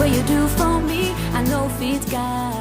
way you do for me, I know feet count.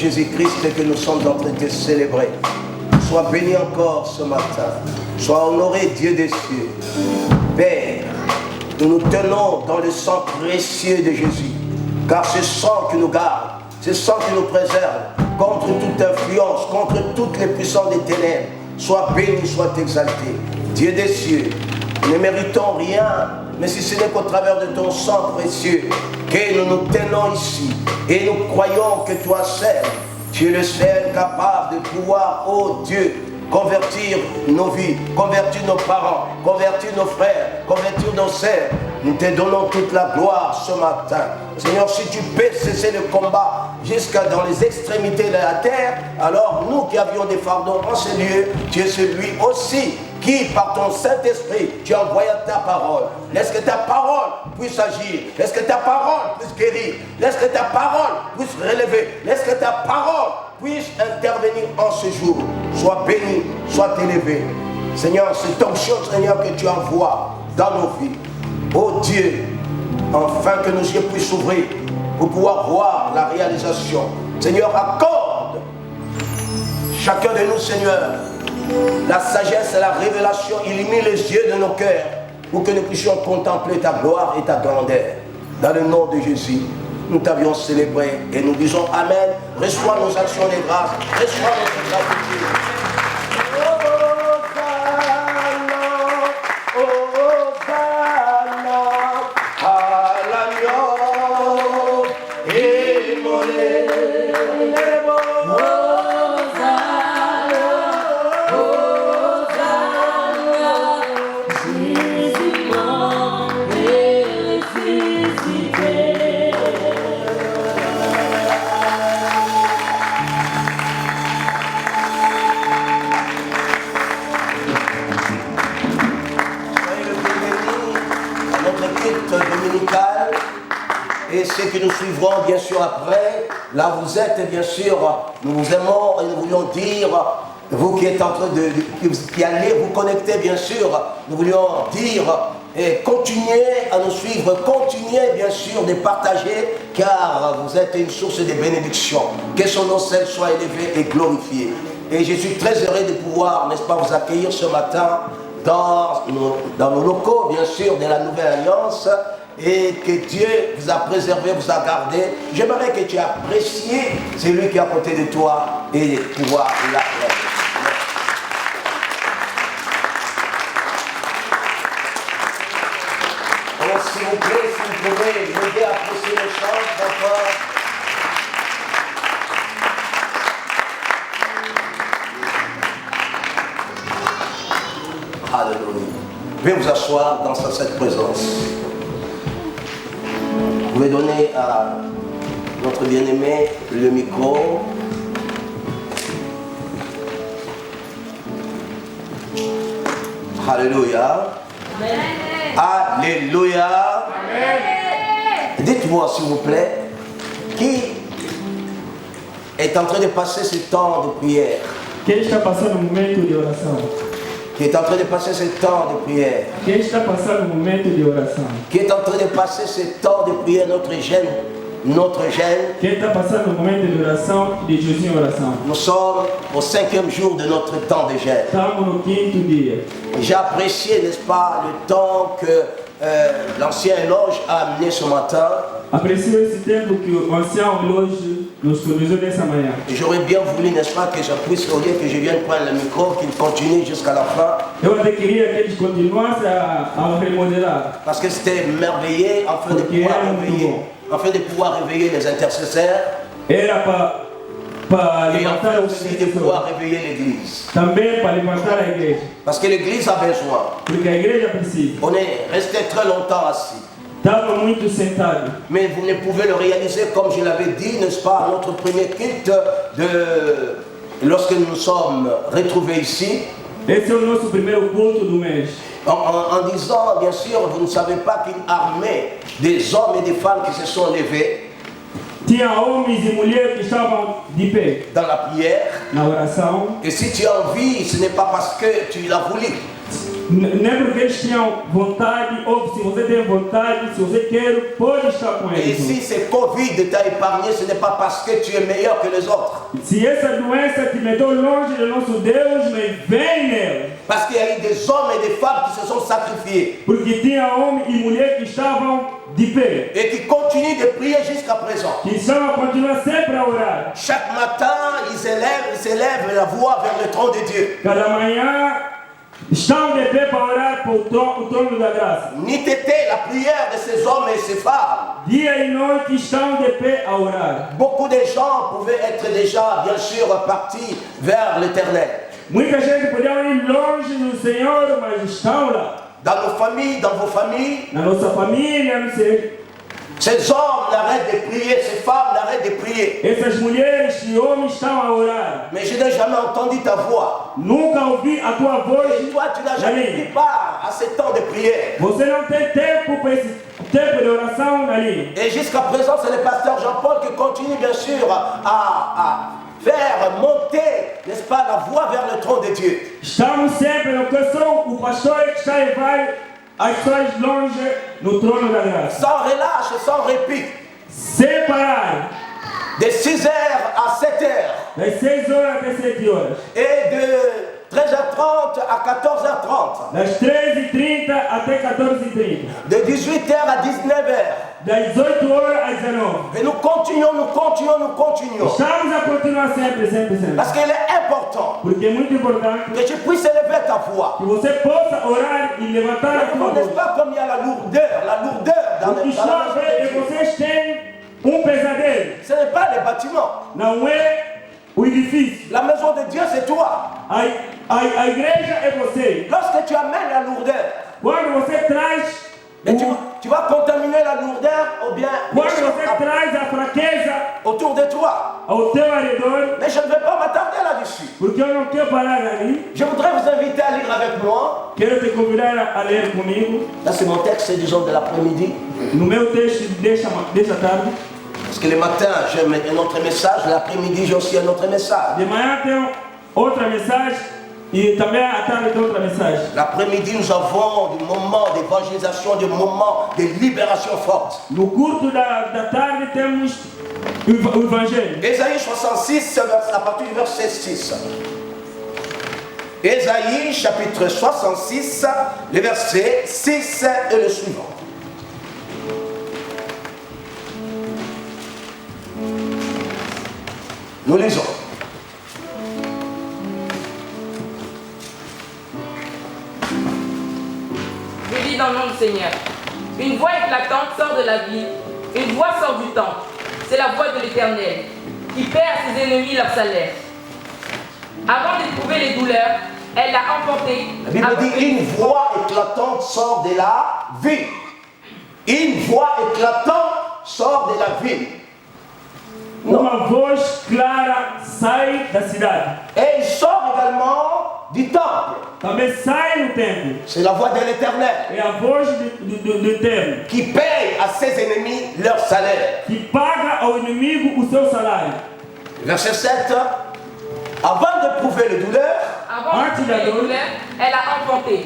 Jésus-Christ que nous sommes en train de célébrer. Sois béni encore ce matin. Sois honoré, Dieu des cieux. Père, nous nous tenons dans le sang précieux de Jésus. Car ce sang qui nous garde, ce sang qui nous préserve contre toute influence, contre toutes les puissances des ténèbres. Sois béni, sois exalté. Dieu des cieux, nous ne méritons rien, mais si ce n'est qu'au travers de ton sang précieux que nous nous tenons ici. Et nous croyons que toi seul, tu es le seul capable de pouvoir, oh Dieu, convertir nos vies, convertir nos parents, convertir nos frères, convertir nos sœurs. Nous te donnons toute la gloire ce matin. Seigneur, si tu peux cesser le combat jusqu'à dans les extrémités de la terre, alors nous qui avions des fardeaux en ce lieu, tu es celui aussi qui, par ton Saint-Esprit, tu envoies ta parole. Laisse que ta parole puisse agir. Laisse que ta parole puisse guérir. Laisse que ta parole puisse relever. Laisse que ta parole puisse intervenir en ce jour. Sois béni, sois élevé. Seigneur, c'est onction, Seigneur, que tu envoies dans nos vies. Oh Dieu, enfin que nos yeux puissent s'ouvrir pour pouvoir voir la réalisation. Seigneur, accorde chacun de nous, Seigneur, la sagesse et la révélation. Illumine les yeux de nos cœurs pour que nous puissions contempler ta gloire et ta grandeur. Dans le nom de Jésus, nous t'avions célébré et nous disons Amen. Reçois nos actions de grâce, reçois notre gratitude. Et ceux qui nous suivront bien sûr après, là vous êtes bien sûr, nous vous aimons et nous voulions dire, vous qui êtes en train qui allez vous connecter bien sûr, nous voulions dire, et continuez à nous suivre, continuez bien sûr de partager, car vous êtes une source de bénédiction. Que son nom seul soit élevé et glorifié. Et je suis très heureux de pouvoir, n'est-ce pas, vous accueillir ce matin dans nos locaux bien sûr de la Nouvelle Alliance. et que Dieu vous a préservé, vous a gardé. J'aimerais que tu apprécies celui qui est à côté de toi et pouvoir l'apprendre. Alors s'il vous plaît, si vous pouvez m'aider à apprécier les chants, d'accord? Alléluia. Veuillez vous asseoir dans cette présence. Vous pouvez donner à notre bien-aimé le micro. Alléluia. Alléluia. Dites-moi s'il vous plaît, qui est en train de passer ce temps de prière? Quem está passando um momento de oração? Qui est en train de passer ce temps de prière? Quem está passando um momento de oração? Qui est en train de passer ce temps de prière, notre jeûne? Quem está passando um momento de oração, de jejum em oração? Nous sommes au 5e jour de notre temps de jeûne. Estamos no 5º dia. J'ai apprécié, n'est-ce pas, le temps que l'ancien éloge a amené ce matin. Aprecio esse tempo que o ancião hoje nos conduziu nessa manhã. Et j'aurais bien voulu, n'est-ce pas, que je puisse, au lieu que je vienne prendre le micro, qu'il continue jusqu'à la fin. Eu até queria que eles continuassem a remodelar. Parce que c'était merveilleux, afin de pouvoir réveiller les intercesseurs. Era para Et levantar afin os aussi de pouvoir réveiller l'église. Também para levantar a igreja. Parce que l'église a besoin. Porque a igreja precisa. On est resté très longtemps assis. Estava muito sentado. Mais vous ne pouvez le réaliser, comme je l'avais dit, n'est-ce pas, à notre premier culte, lorsque nous nous sommes retrouvés ici. Esse é o nosso primeiro culto do mês. En disant, bien sûr, vous ne savez pas qu'une armée des hommes et des femmes qui se sont levés Tinha homens e mulheres que estavam de pé dans la prière. na oração. Et si tu as envie, ce n'est pas parce que tu l'as voulu. Nem porque eles tinham vontade, ou se você tem vontade, se você quer, pode estar com Et eles. si ce Covid t'a épargné, ce n'est pas parce que tu es meilleur que les autres. Se essa doença te meteu longe do nosso Deus, mas vem nela. Parce qu'il y a eu des hommes et des femmes qui se sont sacrifiés. Porque tinha homens e mulheres que estavam de pé. Et qui continuent de prier jusqu'à présent. Que estavam a continuar sempre a orar. Chaque matin, ils élèvent la voix vers le trône de Dieu. Cada manhã estão de pé para orar para o trono da graça. N'eût été la prière de ces hommes et ces femmes. Dia e noite estão de pé a orar. Beaucoup de gens pouvaient être déjà, bien sûr, partis vers l'éternel. Muita gente podia ir longe do Senhor, mas estão lá. Dans nos familles, dans vos familles, Na nossa família, não sei. ces hommes n'arrêtent de prier, ces femmes n'arrêtent de prier. Essas mulheres e homens estão a orar. Mais je n'ai jamais entendu ta voix. Nunca ouvi a tua voz. Et toi, tu n'as jamais pris part à ces temps de prière. Você não tem tempo para esse tempo de oração ali. Et jusqu'à présent, c'est le pasteur Jean-Paul qui continue, bien sûr, à faire monter, n'est-ce pas, la voix vers le trône de Dieu. Estamos sempre na questão, o pastor que está a levar as pessoas longe no trono da graça. Sans relâche, sans répit. Sem parar. De 6h à 7h. Das 6 horas até 7 horas. Et de 13h30 à 14h30. Das 13h30 até 14h30. De 18h à 19h. Das 18 horas às 19. Et nous continuons. Estamos a continuar sempre. Parce qu'il est important Porque é muito importante que tu puisses élever ta voix. que você possa orar e levantar a tua N'est-ce voz. pas comme il y a la lourdeur dans O que les chove é que vocês têm pesadelo. Ce n'est pas les bâtiments. Não é o edifício. La maison de Dieu, c'est toi. A igreja é você. Lorsque tu amènes la lourdeur, Quando você traz et tu vas contaminer la lourdeur ou bien quando você traz a fraqueza autour de toi. ao teu redor, Mais je ne vais pas m'attarder là-dessus. porque eu não quero parar ali. Je voudrais vous inviter à lire avec moi. Quero te convidar a ler comigo. Là, c'est mon texte, disons, de l'après-midi. No meu texto desta tarde. Parce que le matin, j'ai un autre message. L'après-midi, j'ai aussi un autre message. De manhã tem outra mensagem e também à tarde tem outra mensagem. L'après-midi, nous avons des moments d'évangélisation, des moments de libération forte. No culto da tarde temos o Evangelho. Ésaïe 66, à partir du verset 6. Ésaïe chapitre 66, le verset 6 et le suivant. Nous lisons. Je lis dans le nom du Seigneur. Une voix éclatante sort de la ville, une voix sort du temple. C'est la voix de l'Éternel, qui paie à ses ennemis leur salaire. Avant d'éprouver les douleurs, elle l'a emporté. La Bible dit une voix éclatante sort de la ville. Une voix éclatante sort de la ville. Uma voz clara sai da cidade. Et il sort également du temple. Também sai no templo. C'est la voix de l'Éternel É a voz do Eterno, qui paye à ses ennemis leur salaire. que paga ao inimigo o seu salário. Verset 7. Avant d'éprouver les douleurs, Avant d'éprouver les douleurs, elle a emporté.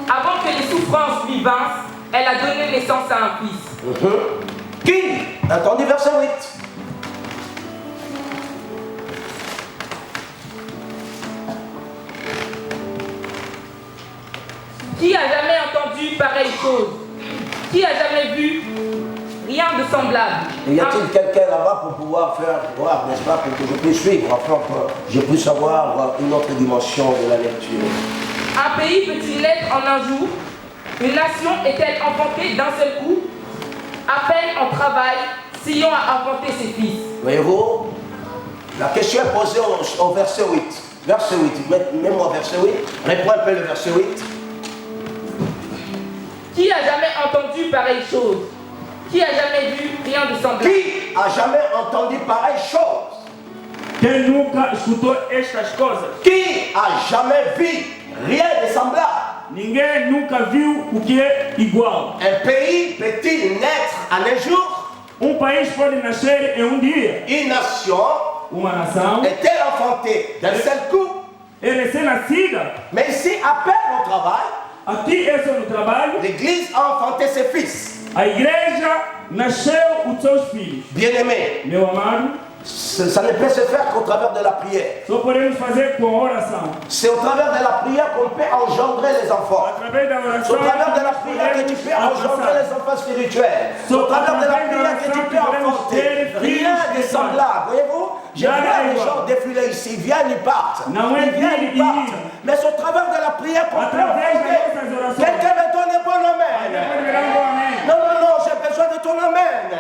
Avant que les souffrances lui vinssent, elle a donné naissance à un fils. qui, attendez verset 8, Qui a jamais entendu pareille chose? Qui a jamais vu rien de semblable? y a-t-il quelqu'un là-bas pour pouvoir faire voir, n'est-ce pas, pour que je puisse suivre, afin que je puisse avoir une autre dimension de la lecture. Un pays peut-il naître en un jour? Une nation est-elle enfantée d'un seul coup? À peine en travail, Sion a enfanté ses fils. Voyez-vous, la question est posée au verset 8. Verset 8, mets-moi verset 8, réponds un peu le verset 8. Qui a jamais entendu pareille chose? Qui a jamais vu rien de semblable? Qui a jamais entendu pareille chose? Quem nunca escutou estas coisas? Qui a jamais vu rien de semblable? Ninguém nunca viu o que é igual. Un pays peut-il naître en un jour? País pode nascer em dia. Une nation Uma nação est-elle enfantée d'un seul coup? é recém-nascida. Mais ici, à peine au travail, Aqui é só no trabalho. l'Église a enfanté ses fils. A igreja nasceu os seus filhos. Bien-aimés, Meu amado, ça ne peut se faire qu'au travers de la prière. só podemos fazer com a oração. C'est au travers de la prière qu'on peut engendrer les enfants. Através da C'est oração, au travers de la nós prière que tu podemos peux engendrer alcançar. les enfants spirituels. C'est au travers de la prière que tu peux enfanter. Rien de semblable. Voyez-vous, je vois les gens défiler ici. Ils viennent, ils partent. Non, oui, Ils viennent, ils ils partent. viennent. Mais c'est au travers de la prière qu'on peut enfanter. Quelqu'un me donne un bon amen. Non, non, non, j'ai besoin de ton amen.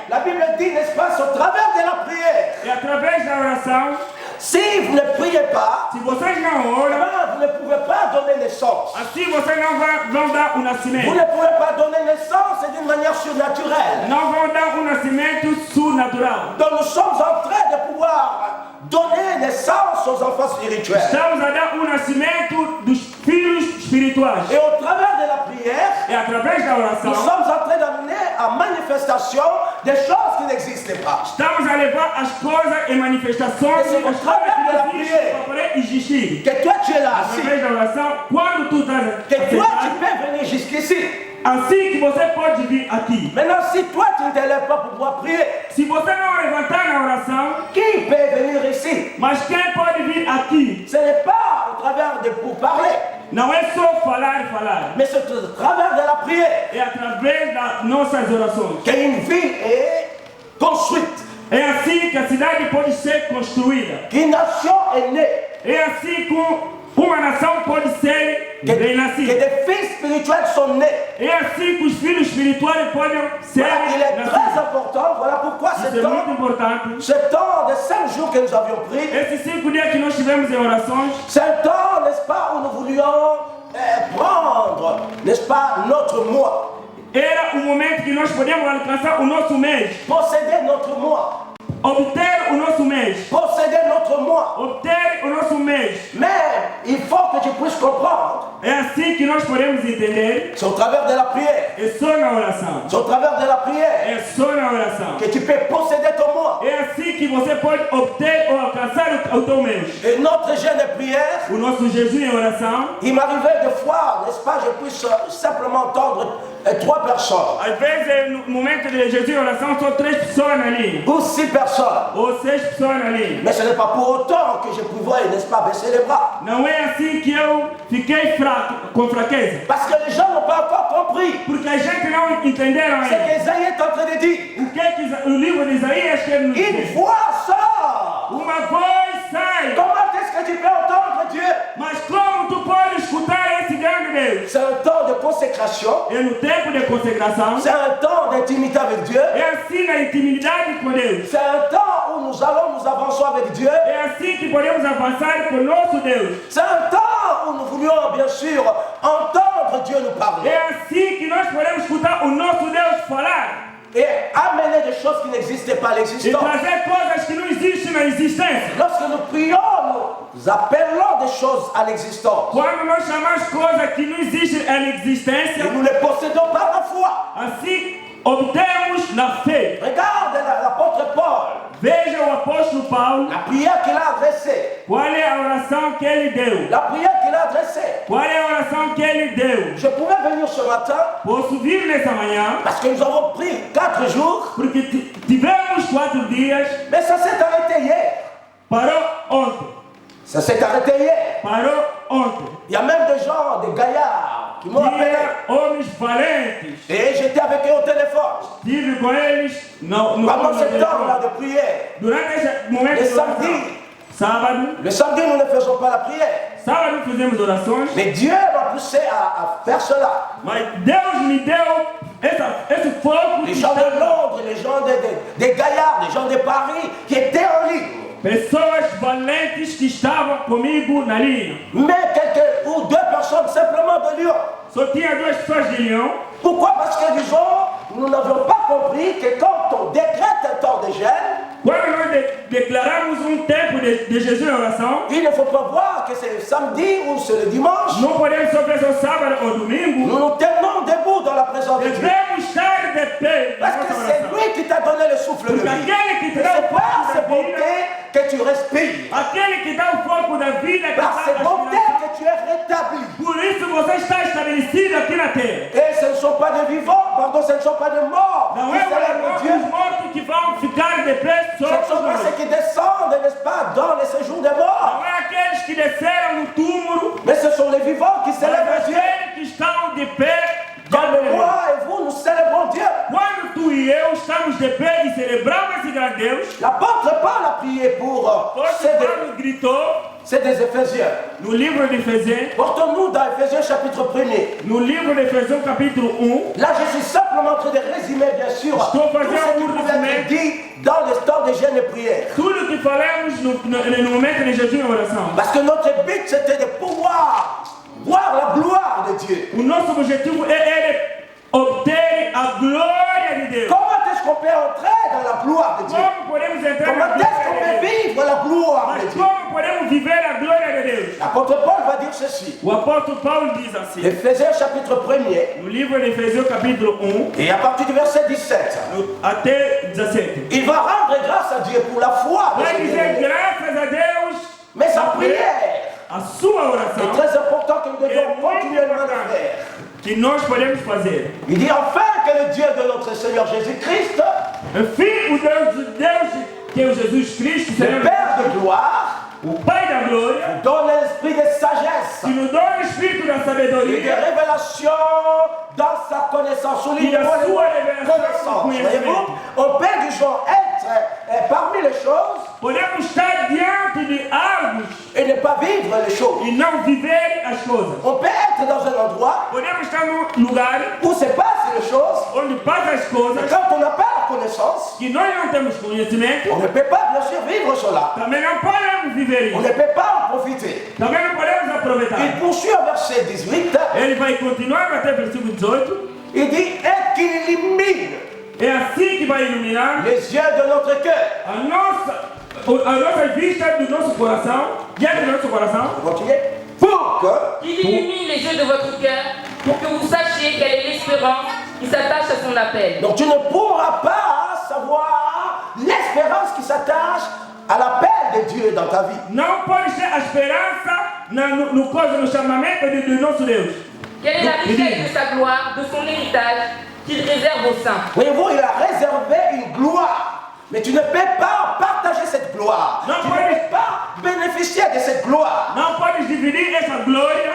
La Bible dit, n'est-ce pas, c'est au travers de la prière. E através da oração, Si vous ne priez pas, se vocês não oram, vous ne pouvez pas donner naissance. assim vocês não vão dar o Vous nascimento. ne pouvez pas donner naissance d'une manière surnaturelle. Não vão dar um nascimento supernatural. Donc nous sommes en train de pouvoir donner naissance aux enfants spirituels. Estamos a dar o nascimento dos filhos espirituais. Et au travers de la prière, E através da nous oração, sommes en train d'amener à manifestation des choses qui n'existent pas. estamos a levar as coisas e manifestações, Esse as coisas que não existem para poder existir. Que toi tu es là, assis. Através da oração, quando tu estás Que toi tu sentado, peux venir jusqu'ici. assim que você pode vir aqui. Maintenant, si toi tu ne te lèves pas pour pouvoir prier, Se você não levantar na oração, qui peut venir ici? mas quem pode vir aqui? Ce n'est pas au travers de pourparler, Não é só falar, mais c'est au travers de la prière é através das nossas orações. qu'une ville est construite, É assim que a cidade pode ser construída. qu'une nation est née, É assim que uma nação pode ser que renascida. des fils spirituels sont nés. É assim que os filhos espirituais podem ser Voilà, il est très nascidos. important, voilà pourquoi Isso é muito ce importante. temps de 5 jours que nous avions pris, Esses 5 dias que nós tivemos em orações, c'est un temps, n'est-ce pas, où nous voulions prendre, n'est-ce pas, notre moi, era o momento que nós podemos alcançar o nosso mês. posséder notre moi, Obter o nosso mês. posséder notre moi. Obter o nosso mês. Mais il faut que tu puisses comprendre, É assim que nós podemos entender. c'est au travers de la prière, É só na oração. c'est au travers de la prière É só na oração. que tu peux posséder ton moi. É assim que você pode obter ou alcançar o teu mês. Et notre jeûne de prière, O nosso jejum em oração. il m'arrivait des fois, n'est-ce pas, je puisse simplement entendre 3 personnes Às vezes, no momento de jejum em oração, são 3 pessoas ali. ou 6 personnes. Ou 6 pessoas ali. Mais ce n'est pas pour autant que je pouvais, n'est-ce pas, baisser les bras. Não é assim que eu fiquei fraco, com fraqueza. Parce que les gens n'ont pas encore compris Porque a gente não entenderam ce ainda. qu'Ésaïe est en train de dire. O que é que o livro de Isaías quer nos Une dizer? voix consécration, e no tempo de consagração, c'est un temps d'intimité avec Dieu. é assim na intimidade com Deus. C'est un temps où nous allons nous avancer avec Dieu. É assim que podemos avançar com nosso Deus. C'est un temps où nous voulions bien sûr entendre Dieu nous parler É assim que nós podemos escutar o nosso Deus falar et amener des choses qui n'existaient pas à e l'existence. trazer coisas que não existem na existência. Lorsque nous prions, nous appelons des choses à l'existence Quando nós chamamos coisas que não existem na et existência, nous les possédons par la foi. assim obtemos na fé. Regarde l'apôtre Paul, Veja o apóstolo Paulo, la prière qu'il a adressée, qual é a oração que ele deu. la prière qu'il a adressée. Qual é a oração que ele deu? Je pouvais venir ce matin Posso vir nessa manhã, parce que nous avons pris 4 jours, porque tivemos 4 dias, mais ça s'est arrêté hier. parou ontem. Ça s'est arrêté hier. Parou ontem. Il y a même des gens, des gaillards, qui m'ont appelé. Tinha homens valentes. Et j'étais avec eux au téléphone. Estive com eles no Pendant ce temps-là telefone. de prière. Durante esse momento Le de oração. samedi. Sábado. Le samedi, nous ne faisons pas la prière. Sábado fizemos orações. Mais Dieu m'a poussé à faire cela. Mas Deus me deu esse fogo. Les gens de Londres, les gens des gaillards, les gens de Paris qui étaient en ligne. Pessoas valentes que estavam comigo na linha. Mais quelques ou 2 personnes simplement de Lyon. Só tinha 2 pessoas de Lyon. Pourquoi? Parce que disons, nous n'avions pas compris que quand on décrète un temps de gêne, Quando nós declaramos tempo de jejum e oração, il ne faut pas voir que c'est le samedi ou c'est le dimanche. não podemos só fazer o sábado ou domingo. Nous nous tenons debout dans la présence de Dieu. Devemos estar de pé na Parce que nossa c'est oração. lui qui t'a donné le souffle de Porque vie. aquele que te Et dá c'est o par fogo ses da vida, bontés que tu respires. aquele que dá o fogo da vida, que Par dá ses a bontés respiração. que tu es rétabli. Por isso você está estabelecido aqui na terra. Et ce ne sont pas des vivants, pardon, ce ne sont pas des morts Não qui é célèbrent Dieu. os mortos que vão ficar de pé Ce ne sont sobre pas nós. ceux qui descendent, n'est-ce pas, dans les séjours des morts. Não é aqueles que desceram no túmulo, Mais ce sont les vivants qui mas célèbrent Dieu. aqueles que estão de pé. Comme moi et vous, nous célébrons Dieu. Quando tu e eu estamos de pé e celebramos esse grande Deus, L'apôtre Paul a prié pour o c'est Paulo gritou des Éphésiens. no livro de Efésios, Portons-nous dans Éphésiens chapitre 1er. no livro de Efésios capítulo 1, Là, je suis simplement en train de résumer, bien sûr, tout Estou fazendo ce qui um pouvait être resumo. dit dans le temps de jeûne et prière. tudo que falamos no momento de jejum e oração. Parce que notre but, c'était de pouvoir voir la gloire de Dieu. O nosso objetivo é obter a glória de Deus. Comment est-ce qu'on peut entrer dans la gloire de Dieu? Como podemos entrar na Comment est-ce qu'on glória de peut Deus? vivre la gloire de Mas Dieu? como podemos viver a glória de Deus? L'apôtre Paul va dire ceci. O apóstolo Paulo diz assim, Éphésiens chapitre 1er, no livro de Efésios capítulo 1, et à partir du verset 17, até 17. il va rendre grâce à Dieu pour la foi de Vai ses dizer bien-aimés. graças a Deus, Mais sa prière a sua est oração, très important que nous devons É muito continuellement le importante. faire. que nós podemos fazer. Il dit enfin que le Dieu de notre Seigneur Jésus-Christ, Enfim, o Deus que é o Jesus Cristo, le Senhor, Père de gloire, o Pai da glória, donne l'esprit de sagesse que nos dá o Espírito da et de sabedoria révélation dans sa connaissance. Soulignez-moi Il a le sous mot révélation, connaissance. oui, Voyez-vous, on peut disons être parmi les choses podemos estar diante de algo et ne pas vivre les choses. e não viver as coisas. On peut être dans un endroit Podemos estar num lugar où se passent les choses, onde passam as mais coisas quand on n'a pas la connaissance, que nós não temos conhecimento, on ne peut pas bien sûr vivre cela. também não podemos viver On isso. ne peut pas en profiter. Também não podemos aproveitar. Il poursuit au verset 18, Ele vai continuar até o versículo 18. il dit et qu'il illumine É assim que vai iluminar les yeux de notre cœur. a nossa vista do nosso coração, diante do nosso coração, Continuez. Pour que Il illumine les yeux de votre cœur pour que vous sachiez quelle est l'espérance qui s'attache à son appel. donc tu ne pourras pas savoir l'espérance qui s'attache à l'appel de Dieu dans ta vie. não pode ser a esperança no chamamento do nosso Deus. Quelle est la richesse de sa gloire, de son héritage qu'il réserve aux saints. Voyez-vous, il a réservé une gloire. Mais tu ne peux pas partager cette gloire. Non, Tu moi, ne peux pas bénéficier de cette gloire Não pode dividir essa glória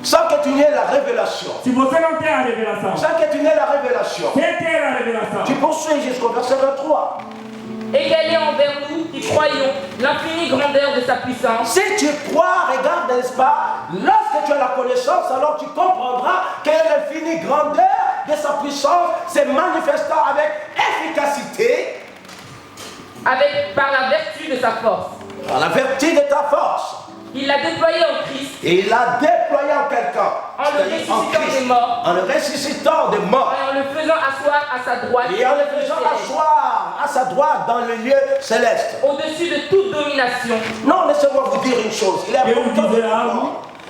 sans que tu n'aies la révélation. se você não tem a revelação. Sans que tu n'aies la révélation. Sem ter a revelação. Tu poursuis jusqu'au verset 23. Et qu'elle est envers nous qui croyons l'infinie grandeur de sa puissance Si tu crois, regarde, n'est-ce pas, lorsque Lorsque tu as la connaissance, alors tu comprendras quelle est l'infinie grandeur de sa puissance, se manifestant avec efficacité, par la vertu de sa force. par la vertu de ta force. Il l'a déployé en Christ, Et il l'a déployé en quelqu'un. en le ressuscitant des morts, En le ressuscitant des morts. et en le faisant asseoir à sa droite, Et en le faisant asseoir à sa droite dans le lieu céleste. au-dessus de toute domination, Non, laissez-moi vous dire une chose. Il y a Et beaucoup vous de disiez, ah gens, oui.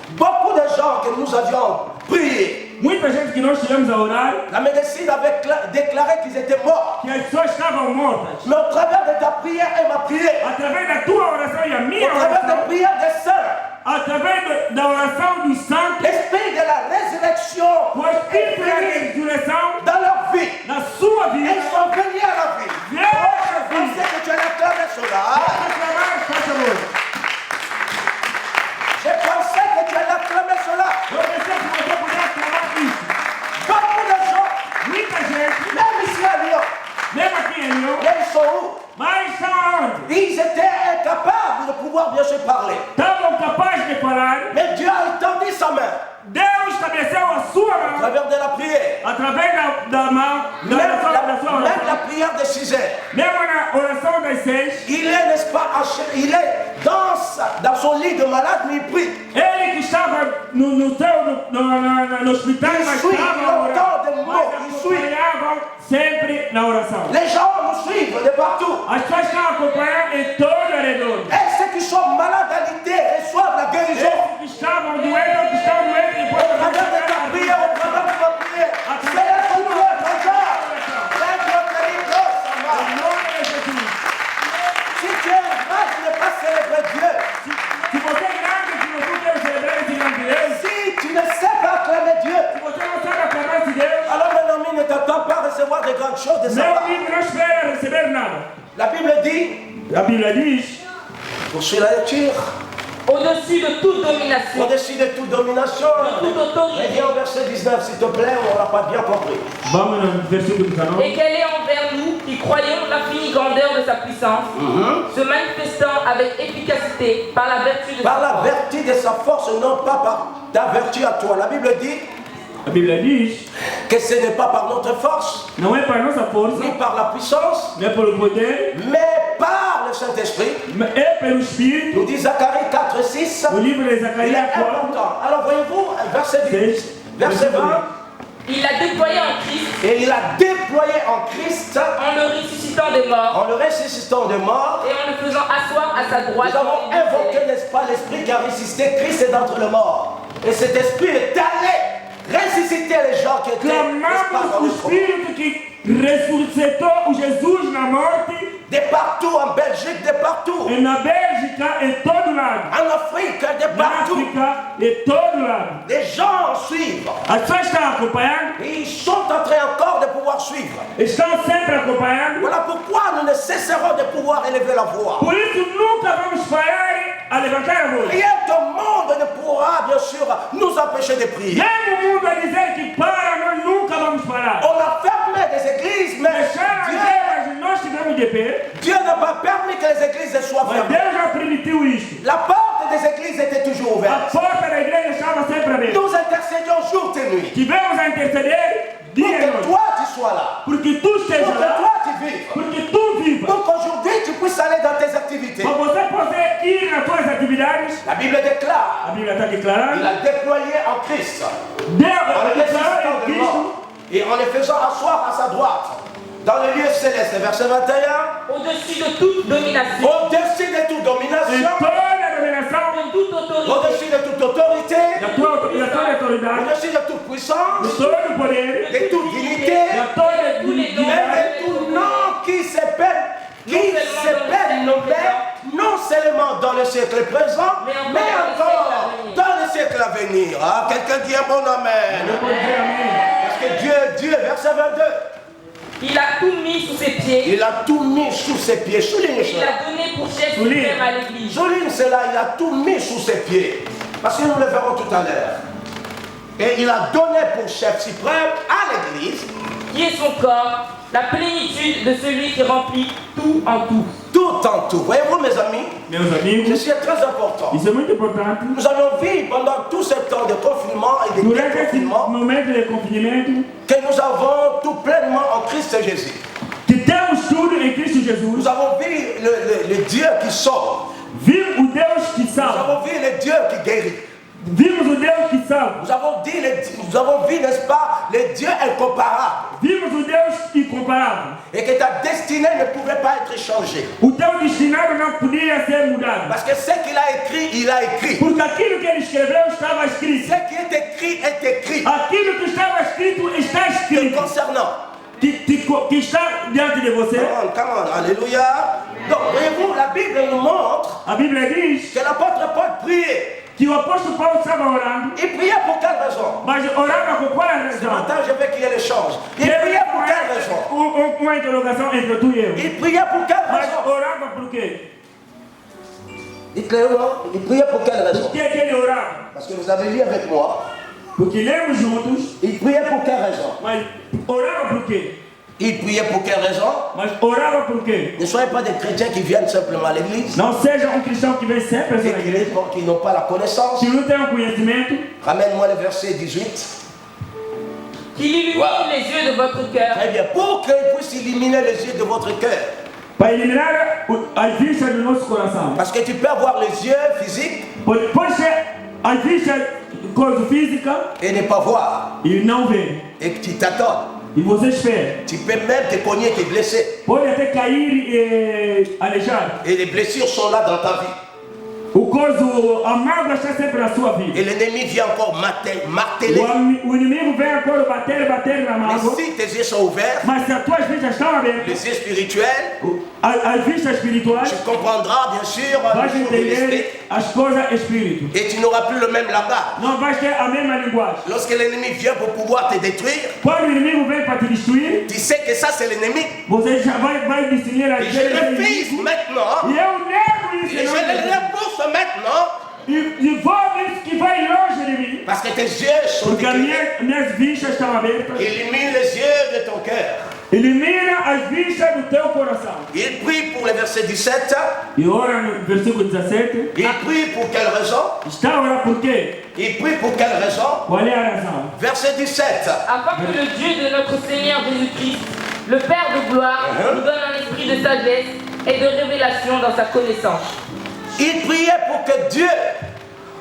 beaucoup de gens que nous avions prié. Muita gente que nós tivemos a orar, La médecine avait déclaré qu'ils étaient morts. que as pessoas estavam mortas. Mais au travers de ta prière et ma prière, Através da tua oração e a minha au travers des oração, prières des saints, através da oração dos santos, l'esprit de la résurrection o est Espírito da venu ressurreição dans leur vie. na sua vida. Ils sont venus à la vie. Viens à la Je vie. pensais que tu allais acclamer cela. Aclamar, faz favor. Je pensais que tu allais acclamer cela. Eu pensei que você podia aclamar isso. Beaucoup de gens, Muita gente, même ici à Lyon, mesmo aqui em Lyon, mais ils sont où? mas estão aonde? Ils étaient incapables de pouvoir bien se parler. Estavam capazes de falar. Mais Dieu a étendu sa main Deus estabeleceu a sua à mão travers de la prière. através da mão, Même da sua même la oração. prière de 6 heures. Mesmo na oração das 6, Il est, n'est-ce pas, il est dans son lit de malade, mais il prie. ele que estava no hospital, mas Isso, estava ele orando, entende mas muito, acompanhavam sempre na oração. Les gens nous suivent de partout. As pessoas estão acompanhando em todo o redor. Et ceux qui sont malades à l'idée reçoivent la guérison. Esses que estavam doentes, ou que estão doentes, depois Au travers de ta prière, au travers de ta prière. C'est la prière, regarde. em nome de Jesus. Si tu es malade, tu n'es pas célébrer Dieu. Se você é grande, se você quer celebrar esse grande Deus, Si tu ne sais pas acclamer Dieu, se você não sabe aclamar esse Deus, alors mon ami ne t'attend pas à recevoir de grandes choses de sa meu part. amigo não espera receber nada. La Bible dit, A Bíblia diz, poursuis la lecture, au-dessus de toute domination, au-dessus de toute domination. de toute autorité, Reviens au verset 19, s'il te plaît, on n'a pas bien compris. vamos no versículo 19. et qu'elle est envers nous qui croyons l'infinie grandeur de sa puissance, se manifestant avec efficacité par la vertu de Par sa la force. vertu de sa force, non pas par ta vertu à toi. La Bible dit A Bíblia diz, que ce n'est pas par notre force, não é para nossa força, ni par la puissance, não é pelo poder, mais par le Saint-Esprit. mas é pelo Espírito. Nous dit Zacharie 4, 6. O livro de Il est Zacarias 4, important. Alors voyez-vous, verset 10, 6, verset 20. Il l'a déployé en Christ Et il a déployé en Christ, en le ressuscitant des morts en le ressuscitant de mort. et en le faisant asseoir à sa droite. Nous avons invoqué, n'est-ce pas, l'esprit qui a ressuscité Christ d'entre les morts. Et cet esprit est allé ressusciter les gens qui étaient, n'est-ce pas, dans clamamos o le trône. Espírito que ressuscitou o Jesus na morte, De partout, en Belgique, de partout. e na Bélgica, em todo lado. En Afrique, de Na partout. África, em todo lado. Les gens suivent. As pessoas estão acompanhando, Et ils sont en train encore de pouvoir suivre. estão sempre acompanhando. Voilà pourquoi nous ne cesserons de pouvoir élever la voix. Por isso nunca vamos falhar a levantar a voz. Rien au monde ne pourra, bien sûr, nous empêcher de prier. Nem o mundo a dizer que para, nós nunca vamos parar. On a fermé des églises, mais Deixaram as Dieu, guerras e nós estivemos de pé, Dieu n'a pas permis que les églises soient mas fermées. Deus já permitiu isto. La porte des églises était toujours A ouverte. porta da igreja estava sempre aberta. Nous intercédions jour et nuit Tivemos a interceder pour dia e que noite. toi tu sois là, Porque tu pour esteja que lá, toi tu vives, porque tu vivas. pour qu'aujourd'hui tu puisses aller dans tes activités. Para você poder ir nas tuas atividades, La Bible déclare, a Bíblia está il declarando, a déployé en Christ, Deus en le declarou ressuscitant em de Cristo, mort et en les faisant asseoir à sa droite, dans le lieu céleste, verset 21, Au-dessus de toute domination, au-dessus de toute em domination, toda a dominação, de toute autorité, au-dessus de toute autorité, da tua autoridade, au-dessus de toute de puissance, todo o poder, de toute dignité, da toda tous les et dignidade, de tout nom qui s'appelle nommé non seulement dans le siècle présent, mais encore dans le siècle à venir. Ah, quelqu'un dit un bon amen. eu vou dizer amém. Parce que Dieu, verset 22, il a tout mis sous ses pieds, il a tout mis sous ses pieds. Souligne il cela. a donné pour chef Souligne. suprême à l'Église. Souligne cela, il a tout mis sous ses pieds. Parce que nous le verrons tout à l'heure. Et il a donné pour chef suprême à l'Église qui est son corps, la plénitude de celui qui remplit tout en tout. tout tout en tout. Voyez-vous, mes amis, Meus amigos, ceci est très important. isso é muito importante. Nous avons vu pendant tout ce temps de confinement et de Durante esse déconfinement momento de confinamento, que nous avons tout pleinement en Christ Jésus. que temos tudo em Cristo Jesus. Nous avons vu le Dieu qui sauve. Vimos o Deus que Nous salva. avons vu le Dieu qui guérit. Vimos o Deus que salva. Nous avons vu, n'est-ce pas, le Dieu incomparable. Vimos o Deus incomparável. Et que ta destinée ne pouvait pas être changée. O teu destinado não podia ser mudado. Parce que ce qu'il a écrit, il a écrit. Porque aquilo que ele escreveu estava escrito. Ce qui est écrit est écrit. Aquilo que estava escrito está Te escrito. concernant. Que está diante de você. Come on, alléluia. Donc, voyez-vous, la Bible nous montre A Bíblia diz que l'apôtre Paul priait. que o apóstolo Paulo estava orando, Il priait pour quelle raison? mas orava com qual Ce razão? matin, je veux qu'il y ait l'échange. Il priait pour quelle raison? Uma interrogação entre tu e eu. Il priait pour quelle Mas raison? orava por quê? Dites-le, non? Il priait pour quelle raison? Por que ele orava? Parce que vous avez lu avec moi. Porque lemos juntos, Il priait pour quelle raison? mas orava por quê? Il priait pour quelle raison? Mas orava por quê? Ne soyez pas des chrétiens qui viennent simplement à l'église Não seja cristão que vem sempre et na igreja, qui n'ont pas la connaissance. que não tem conhecimento, Ramène-moi le verset 18. Qu'il illumine Wow. les yeux de votre cœur, Très bien. Pour qu'il puisse illuminer les yeux de votre cœur. para eliminar as vistas do nosso coração. Parce que tu peux avoir les yeux physiques Pode ser as vistas, coisa física, et ne pas voir. e não vê. Et que tu t'attends. E você espera. Tu peux même te cogner, te blesser. Pode até cair e alejar. Et les blessures sont là dans ta vie. O coisa, a mágoa está sempre na sua vida. Et l'ennemi vient encore marteler. O inimigo vem agora bater na Mais mágoa. si tes yeux sont ouverts, Mas se as tuas vistas estão abertas, les yeux spirituels, as vistas espirituais, tu comprendras bien sûr vais les choses de l'esprit. entender as coisas espírito. Et tu n'auras plus le même langage. Não vais ter a mesma linguagem. Lorsque l'ennemi vient pour pouvoir te détruire, Quando o inimigo vem para te destruir, tu sais que ça c'est l'ennemi. você já vai discernir as Et je le fais maintenant. E eu nego Et isso. je le repousse maintenant. E vou isso que vai longe de mim. Parce que tes yeux sont Porque éclairés. minhas vistas estão abertas. Illumine les yeux de ton cœur. Elimina as vistas do teu coração. Il prie pour le verset 17. E ora no versículo 17. Il prie pour quelle raison? Está a orar por quê? Il prie pour quelle raison? Qual é a razão? Verset 17. afin que le Dieu de notre Seigneur Jésus-Christ, le Père de gloire, nous donne un esprit de sagesse et de révélation dans sa connaissance. Il priait pour que Dieu,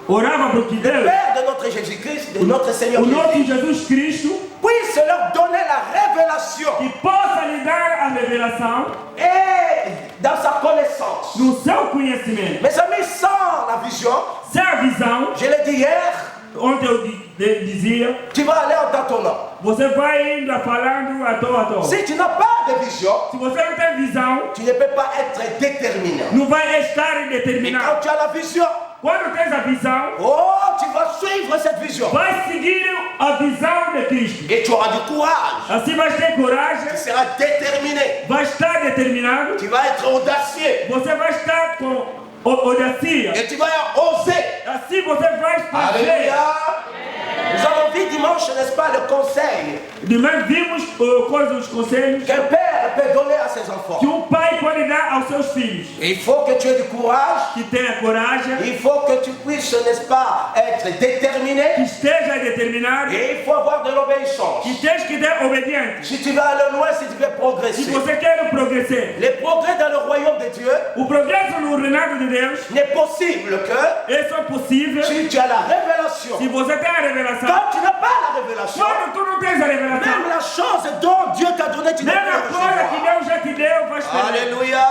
Orava porque le Deus, Père de notre Jésus-Christ, de notre Seigneur o nosso Jésus, Jesus Cristo, puisse leur donner la révélation que possa lhe dar a revelação et dans sa connaissance. no seu conhecimento. Mes amis, sans la vision, Sem a visão, je l'ai dit hier, ontem eu dizia, tu vas aller en tâtonnant. você vai indo falando à toa. Si tu n'as pas de vision, Se você não tem visão, tu ne peux pas être déterminant. não vai estar Mais determinado. quand tu as la vision, Quando tens a visão, oh, tu vas suivre cette vision. vai seguir a visão de Cristo. Et tu auras du courage. Assim vais ter coragem, Tu seras déterminé. vai estar determinado, Tu vas être audacieux. você vai estar com audácia. Et tu vas oser. Assim você vai fazer. Alléluia. Nous avons vu dimanche, n'est-ce pas, le conseil Também vimos coisas, conselhos qu'un père peut donner à ses enfants. que pai pode dar aos seus filhos. Il faut que tu aies du courage. Que tenha coragem, Il faut que tu puisses, n'est-ce pas, être que déterminé. esteja determinado, Et il faut avoir de l'obéissance. que tens que ser obediente. Si tu veux aller loin, si tu veux Se progresser. você quer progredir, Les progrès dans le royaume de Dieu o progresso no reinado de Deus n'est possible que é só possível si tu as la révélation. se você tem a revelação. Quand tu n'as pas la révélation, Quando tu não tens a revelação, même la chose dont Dieu t'a donné, tu ne peux mesma pas coisa que recevoir. Deus já te deu, vai esperar. Alléluia.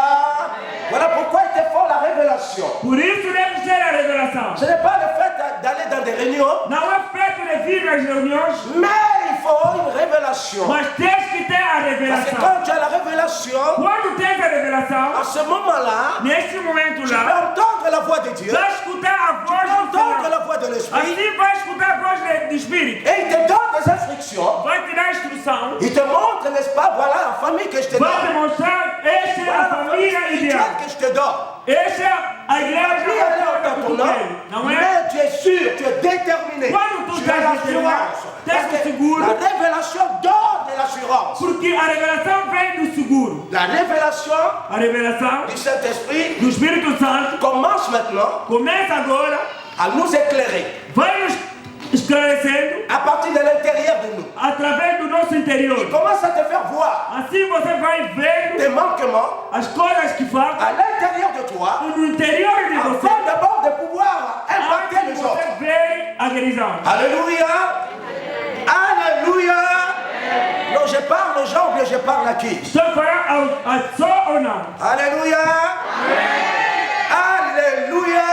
Voilà pourquoi il te faut la révélation. Por isso deve ser a revelação. Ce n'est pas le fait d'aller dans des réunions, Não é feito de vir nas reuniões, mais il faut une révélation. mas tens que ter a Parce que revelação. quand tu as la révélation, Quando tens a à revelação, ce moment-là, nesse momento tu peux lá, entendre la voix de Dieu, vai escutar a tu peux voz do entendre Senhor. la voix de l'Esprit, Assim vai escutar a voz do Espírito. et il te donne des instructions. Vai te dar instrução. Il te montre, n'est-ce pas, voilà la famille que je te Vai te donne. mostrar, essa é Voilà a la famille família spirituelle ideal. que je te donne. Essa é a igreja Puis aller en que tu tâtonnant, quer. Não é? mais tu es sûr, tu es déterminé. Quando tu Tu as estás l'assurance Parce que la révélation donne de l'assurance. Porque a revelação vem do seguro. La révélation A revelação du Saint-Esprit do Espírito Santo commence maintenant começa agora, à nous éclairer vai nos esclarecendo à partir de l'intérieur de nous. através do nosso Il interior. commence à te faire voir Assim você vai vendo tes manquements as coisas que faltam à l'intérieur de toi no interior de você. afin d'abord de pouvoir impacter Antes les de autres. você ver a guerisão. Alléluia. Alléluia. Non, je parle aux gens ou bien je parle à qui? Estou falando a só ou não? Alléluia. Alléluia.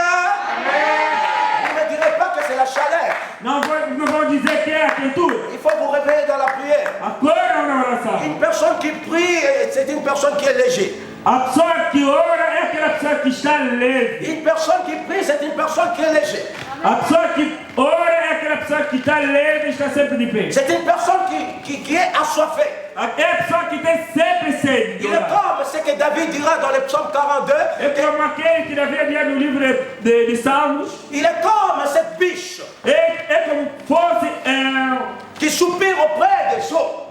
Vous ne me direz pas que c'est la chaleur. Não vou dizer que é a quentura. Il faut vous réveiller dans la prière. Agora na oração. Une personne qui prie, c'est une personne qui est légère. A pessoa que ora é aquela pessoa que está leve. Une personne qui prie, c'est une personne qui est légère. A pessoa que ora é aquela pessoa que está leve e está sempre de pé. C'est une personne qui est assoiffée. É a pessoa que tem sempre sede de Il est orar. comme ce que David dira dans le psaume 42. É como aquele que Davi havia no livro de Salmos. Il est comme cette biche É como fosse qui soupire auprès des eaux,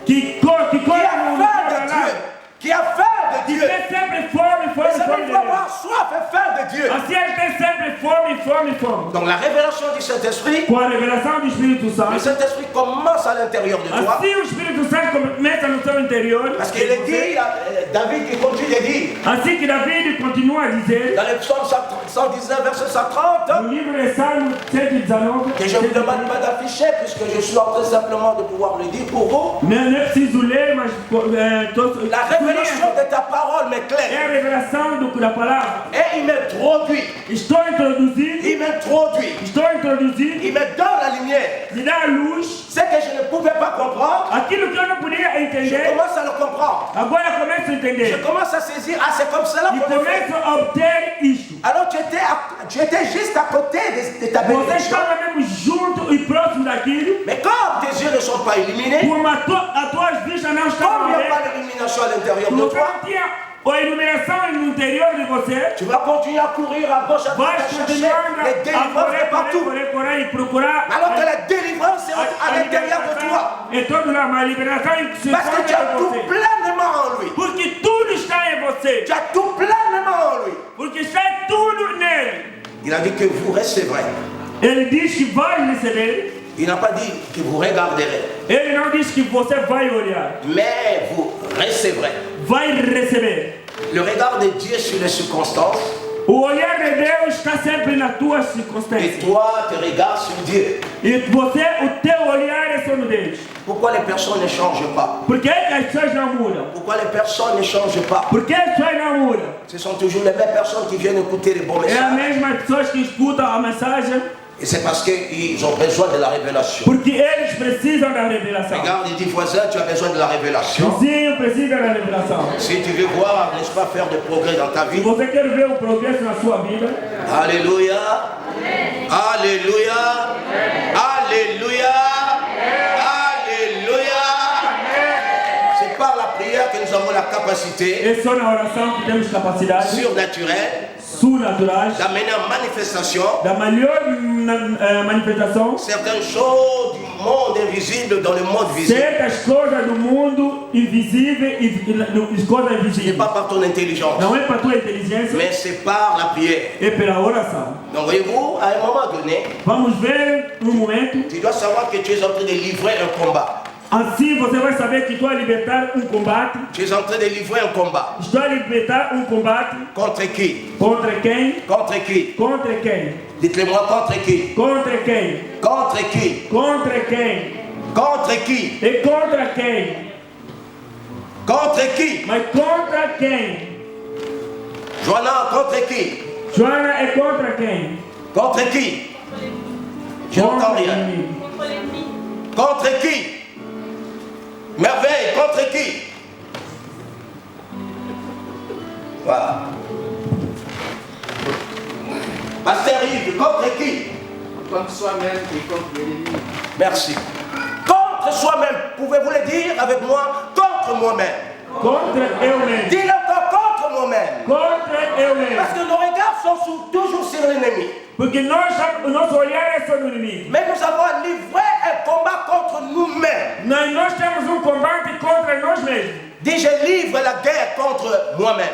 que qui corre a no faim de Dieu, qui a faim de que Dieu. tem sempre fome, Mais fome, ça fome veut de dire Deus. avoir soif et faim de Dieu. Assim ele tem sempre fome, fome, fome. Donc la révélation du Saint-Esprit, Com a revelação do Espírito le Santo, Saint-Esprit commence à l'intérieur de toi. assim o Espírito Santo começa no seu interior. Parce qu'il est dit, David qui continue de dire, Assim que Davi continua a dizer, dans le psaume 119, verset 130, no livro de Salmo 119, que je ne vous demande pas d'afficher, puisque je suis en train simplement de pouvoir le dire pour vous. não é preciso ler, mas La révélation de ta parole é m'éclaire. a revelação da palavra. Et il m'introduit. Estou introduzindo, Il m'introduit. Il me donne la lumière. me dá a luz, Ce que je ne pouvais pas comprendre, aquilo que eu não podia je entender, commence à le comprendre. agora eu começo a Je entender. commence à saisir, ah c'est comme cela E qu'on le fait. começo a obter isto. Alors tu étais juste à côté de ta Você bénédiction. estava mesmo junto e próximo daquilo, Mais comme tes yeux ne sont pas illuminés, como as tuas vistas não comme estavam il n'y a pas abertas, d'illumination à l'intérieur de não toi, tinha a iluminação no interior de você, tu vas continuer à courir à gauche, à droite, vai à chercher continuando les a délivrances de partout. correr e procurar Alors que la délivrance est à l'intérieur de toi. em todo lugar, mas a liberação se Parce que tu encontra as em tout você. pleinement en lui. Porque tudo está em você. Tu as tout pleinement en lui. Porque está tudo nele. Il a dit que vous recevrez. Ele diz que vai receber. Il n'a pas dit que vous regarderez, Ele não diz que você vai olhar. mais vous recevrez. Vai receber. Le regard de Dieu sur les circonstances O olhar de Deus está sempre nas tuas et circunstâncias. toi, tu regardes sur Dieu. E você, o teu olhar é só no Deus. Pourquoi les personnes ne changent pas? Por que as pessoas não mudam? Pourquoi les personnes ne changent pas? Por que as pessoas não mudam? Ce sont toujours les mêmes personnes qui viennent écouter les bons É a messages. mesma pessoas que escutam a mensagem Et c'est parce qu'ils ont besoin de la révélation. porque eles precisam da revelação. Regarde, il dit voisin, tu as besoin de la révélation. Vizinho precisa da revelação. Si tu veux voir, n'est-ce pas, faire des progrès dans ta Se vie. você quer ver o progresso na sua vida, Alléluia. Alléluia. Alléluia. Alléluia. C'est par la prière que nous avons la capacité é só na oração que temos capacidade surnaturelle sobrenaturais d'amener en manifestation da melhor manifestação certaines choses du monde invisible dans le monde visible. certas coisas do mundo invisível e coisas Ce n'est invisíveis. pas par ton intelligence, Não é para tua inteligência, mais c'est par la prière. é pela oração. Donc voyez-vous, à un moment donné, Vamos ver um momento. tu dois savoir que tu es en train de livrer un combat. Assim você vai saber que estou a libertar um combate. Tu es en train de livrer un combat. Estou a libertar um combate Contre qui? contra quem? Contre qui? Contra quem? Dites-le-moi, contre qui? Contra quem? Contre qui? Contra quem? Contre qui? E contra quem? Contre qui? Mas contra quem? Joanna, contre qui? Joana é contra quem? Contre qui? Je n'entends Contra rien. inimigo. Contre qui? Merveille, contre qui? Voilà. Pasteur Yves, contre qui? Contre soi-même et contre l'ennemi. Merci. Contre soi-même, pouvez-vous le dire avec moi? Contre moi-même. Contra eu mesmo. Dis-le encore, contre moi-même. moi-même. contra eu mesmo. Parce que nos regards sont toujours sur l'ennemi. Porque o nosso olhar é só no inimigo. Mais nous avons à livrer un combat contre nous-mêmes. Nós temos combate contra nós mesmos. Dis, je livre la guerre contre moi-même.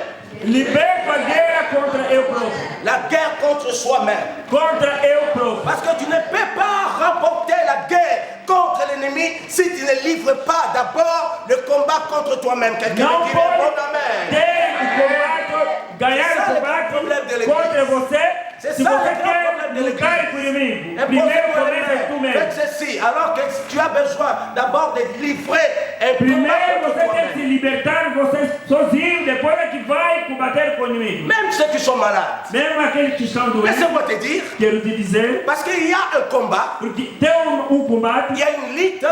Liberto a guerra contra eu próprio. La guerre contre soi-même. Contra eu próprio. Parce que tu ne peux pas remporter la guerre contre l'ennemi si tu ne livres pas d'abord le combat contre toi-même. Quelqu'un Não me dit bon pode amen. ter combate, ganhar C'est ça o le problème de combate l'Église. contra você. C'est Se ça você le grand problème de quer lutar l'Église. com o inimigo, Et primeiro pour começa tu mesmo. faites ceci, alors que tu as besoin d'abord de livrer un Primeiro combat contre você tem que se toi-même. libertar você sozinho, depois é que vai combater com o inimigo. Même ceux qui sont malades. Mesmo aqueles que estão doentes, Laissez-moi te dire, quero te dizer, parce qu'il y a un combat, porque tem combate, il y a une lutte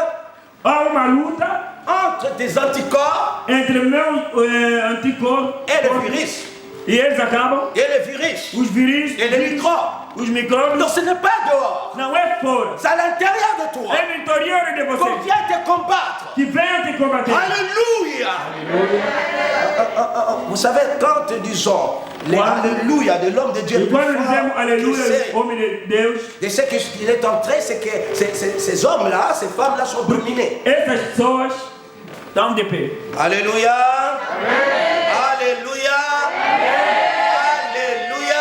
há uma luta entre des anticorps entre meus anticorpos et le virus. e eles acabam, Et le virus. os vírus, Et les microbes. os micróbios, Donc ce n'est pas dehors. não é fora, C'est à l'intérieur de toi. é no interior de Qu'on você, vient te combattre. que vem te combater. Alléluia. Vous savez, quand disons les Alléluia de l'homme de Dieu, E plus quando fort dizemos aleluia, que homem de Deus, de ce qu'il est entré, c'est que ces hommes-là, ces femmes-là sont dominés. essas pessoas estão de pé. Alléluia. Alléluia. Alléluia.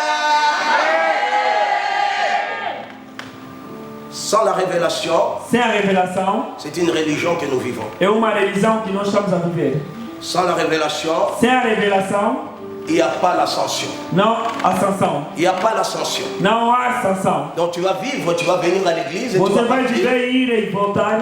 Sans la révélation, Sem a revelação, c'est une religion que nous vivons. é uma religião que nós estamos a viver. Sans la révélation, Sem a revelação, il n'y a pas l'ascension. não há sanção. Il n'y a pas l'ascension. Não há sanção. Donc tu vas vivre, tu vas venir à l'église et tu Você vas vai partir. viver, ir e voltar.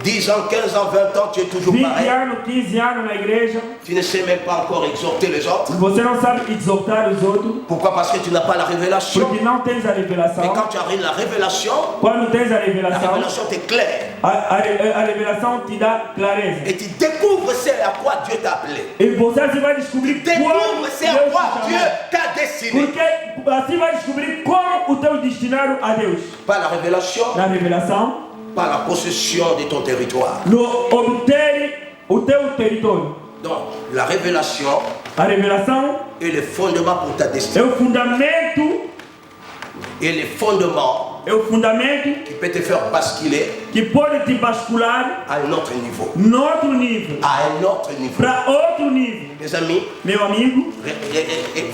10 ans, 15 ans, 20 ans, tu es toujours 20 pareil. anos, 15 anos na igreja. Tu ne sais même pas encore exhorter les autres. Você não sabe exortar os outros. Pourquoi? Parce que tu n'as pas la révélation. Porque não tens a Et revelação. quand tu as la révélation Quando tens a revelação, t'éclaire. a revelação te dá clareza. Et tu découvres ce à quoi Dieu t'a appelé. E você assim vai descobrir Découvre como ce à Deus quoi te Dieu chamou. t'a destiné. Porque assim vai descobrir como o teu destinaram a Deus. Pas la révélation, Na revelação, pas la possession de ton territoire. no obter o teu território. Donc, la révélation A revelação est le fondement pour ta é destinée. o fundamento, Et le fondement é o fundamento qui peut te faire basculer que pode te bascular à un autre niveau. no outro nível, À un autre niveau. para outro nível. Mes amis, Meu amigo,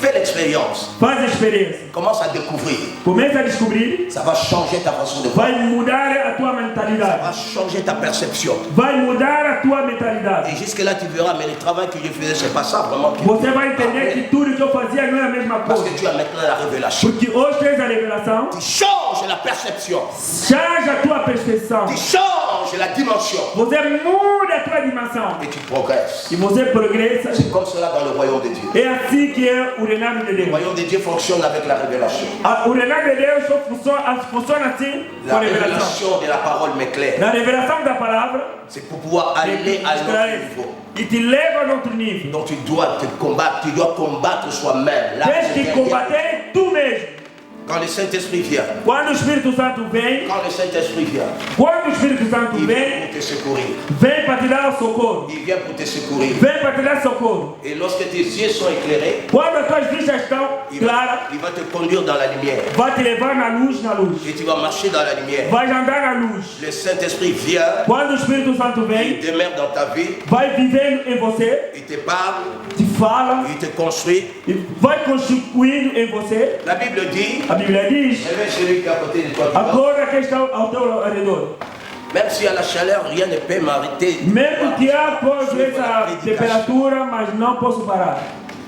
fais l'expérience. faz a experiência. Commence à découvrir. Começa a descobrir, Ça va changer ta façon de voir. vai mudar a tua Ça mentalidade. va changer ta perception. Vai mudar a tua Et mentalidade. jusque-là, tu verras, mais le travail que je faisais, c'est pas ça vraiment. Você vai entender que tudo que eu fazia não é a mesma Parce coisa. que tu as maintenant la révélation. Porque hoje tens a revelação, Tu changes la perception. change a tua percepção. Tu changes la dimension. Você muda a tua dimensão. Et tu progresses. E você progressa. C'est comme cela dans le royaume de Dieu. É assim que é o reinado de Le Deus. royaume de Dieu fonctionne avec la révélation. O reinado de Deus só funciona assim com La a revelação. révélation de la parole m'éclaire. Na revelação da palavra, C'est pour pouvoir aller à l'autre niveau. e te leva a outro nível. Donc tu dois te combattre, tu dois combattre soi-même. Là, Tens que c'est combater tu mesmo. quand le Saint-Esprit vient, Quando o Espírito Santo vem, quand le Saint-Esprit vient, quando o Espírito Santo il vient vem, pour te secourir. vem para te dar o socorro. Il vient pour te secourir. Vem para te dar socorro. Et lorsque tes yeux sont éclairés, Quando as tuas vistas estão il claras, va te conduire dans la lumière. vai te levar na luz, na luz. Et tu vas marcher dans la lumière. Vai andar na luz. Le Saint-Esprit vient, Quando o Espírito Santo il vem, demeure dans ta vie, vai vivendo em você, il te parle, te fala, il te construit. e vai constituindo em você. La Bible dit, A Bíblia diz, réveille celui qui est à côté de toi. Tu vois. agora que está ao teu redor. Même si à la chaleur, rien ne peut m'arrêter. Mesmo que há pós essa temperatura, mas não posso parar.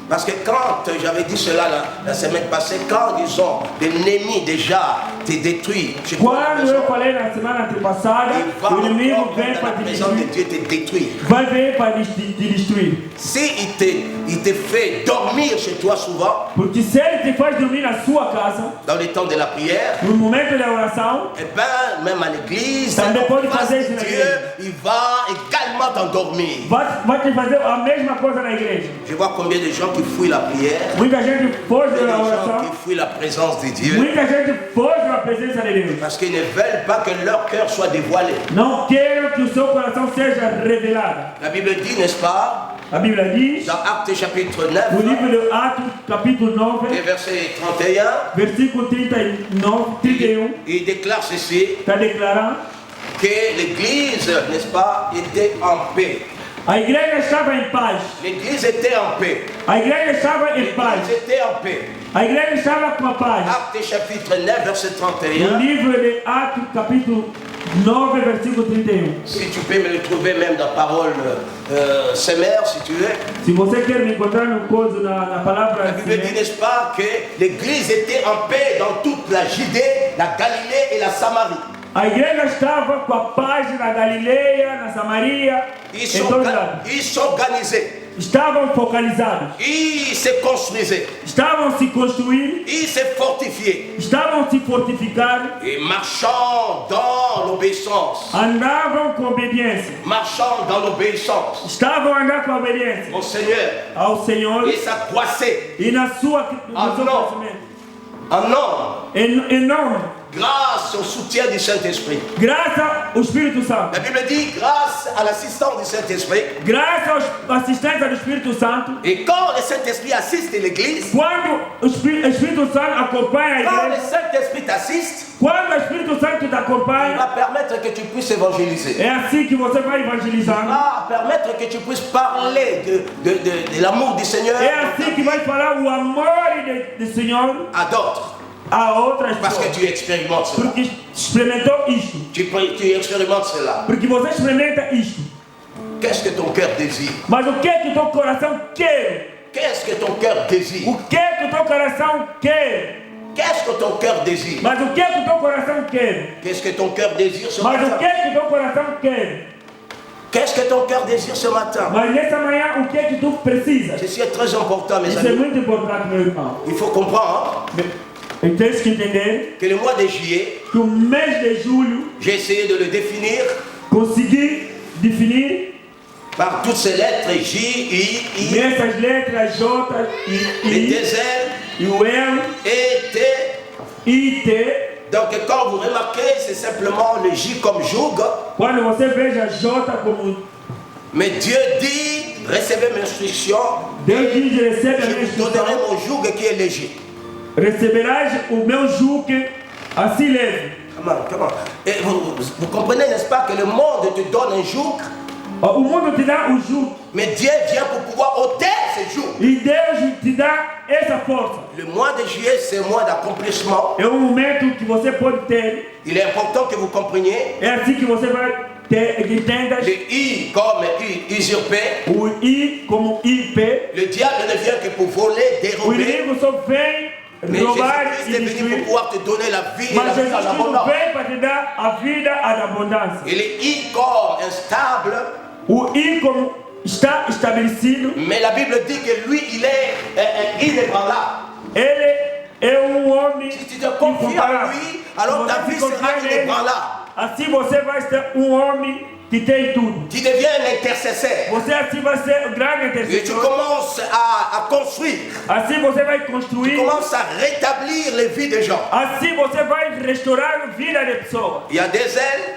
Parce que quand j'avais dit cela la semaine passée, quand disons l'ennemi déjà te détruit, chez toi, à la Quando maison, eu falei na semana antepassada, il va o inimigo encore vem dans para la te présence de destruir. Dieu te détruire. Vai vir para te destruir. Si il te fait dormir chez toi souvent, Porque se ele te faz dormir na sua casa, dans le temps de la prière, no momento da oração, eh ben, même à l'église, Também en pode face fazer de isso na Dieu, igreja. il va également t'endormir. vai te fazer a mesma coisa na igreja. Je vois combien de gens qui fuient la prière, Muita gente foge combien de da gens oração, qui fuient la présence de Dieu, muita gente foge da presença de Deus. parce qu'ils ne veulent pas que leur cœur soit dévoilé. Não quero que o seu coração seja revelado. La Bible dit, n'est-ce pas, A Bíblia diz, dans Actes chapitre no 9 livro de Atos, capítulo et 9, verset 31, versículo 39, 31, il déclare ceci, está declarando: que l'Église, n'est-ce pas, était en paix. a igreja estava em paz. L'Église était en paix. A igreja estava em paz. L'Église était en paix. A igreja estava com a paz. Actes chapitre 9, verset No 31. livro de Atos, capítulo 9, versículo 31. Si tu peux me le trouver même dans parole sémère, si tu veux. Se você quer me encontrar no coisa na palavra La Bible dit, n'est-ce pas, que l'Église était en paix dans toute la Judée, la Galilée et la Samarie. a igreja estava com a paz na Galileia, na Samaria, Ils em todos lados. s'organisaient, Estavam focalizados, ils se construisaient, estavam se construindo, ils se fortifiaient. estavam se fortificando, Et marchant dans l'obéissance, andavam com obediência, marchant dans l'obéissance estavam andando com obediência au Seigneur, ao Senhor et ça croissait e no seu não. crescimento. en nombre, Em nome, grâce au soutien du Saint-Esprit. graças ao Espírito Santo, La Bible dit, grâce à l'assistance du Saint-Esprit, graças à assistência do Espírito Santo, et quand le Saint-Esprit assiste l'Église, quando o Espírito Santo acompanha a quand le igreja, Saint-Esprit t'assiste, quando o Espírito Santo te il va acompanha, permettre que tu puisses évangéliser. é assim que você vai Il evangelizando. va permettre que tu puisses parler de l'amour du Seigneur É assim que vai falar o amor do Senhor à d'autres. a outras Parce que pessoas. tu expérimentes cela. Porque experimentou isto. Tu expérimentes cela. Porque você experimenta isto. Qu'est-ce que ton cœur désire? Mas o que é que o teu coração quer? Qu'est-ce que ton cœur désire? O que é que o teu coração quer? Qu'est-ce que ton cœur désire? Mas o que é que o teu coração quer? Qu'est-ce que ton cœur désire ce Mas o matin? que é que o teu coração quer? Qu'est-ce que ton cœur désire ce matin? Mas nessa manhã, o que é que tu precisas? Ceci est très important, mes Isso é amis. muito importante, meu irmão. Il faut comprendre E tens que entender que le mois de juillet, que o mês de julho j'ai essayé de le définir consegui definir par toutes ces lettres J, I, nessas letras J, les I, deux L e o L, et T. I, T. Donc quand vous remarquez, c'est simplement le J comme joug. Quando você veja J como Mais Dieu dit, recevez mes instructions, Deus diz, recebe a je minha vous donnerai instrução, mon joug qui est léger. receberás o meu jugo assim leve. Comment? Et vous comprenez, n'est-ce pas, que le monde te donne un joug, O mundo te dá o jugo mais Dieu vient pour pouvoir ôter ce joug. e Deus te dá essa força. Le mois de juillet, c'est un mois d'accomplissement. É um momento que você pode ter, Il est important que vous compreniez é assim que você vai ter, que entenda le I comme usurpé. o I como IP. Le diable ne vient que pour voler, O dérober. inimigo só vem Mais roubar Jésus-Christ e est venu pour destruir. pouvoir te donner la vie et la Mas vie Jesus en Cristo abondance. vem para te dar a vida à abundância. Il est I comme instable, O I como está estabelecido, mais la Bible dit que lui, il est inébranlable. ele é homem Si tu te confies en lui, alors ta vie sera inébranlable. Assim você vai ser homem que tem tudo. Tu deviens un intercesseur. Você assim vai ser um grande Et tu intercessor. commences à construire. Assim você vai Tu construir. commences à rétablir les vies des gens. Assim você vai restaurar a vida de pessoas. Il y a des ailes.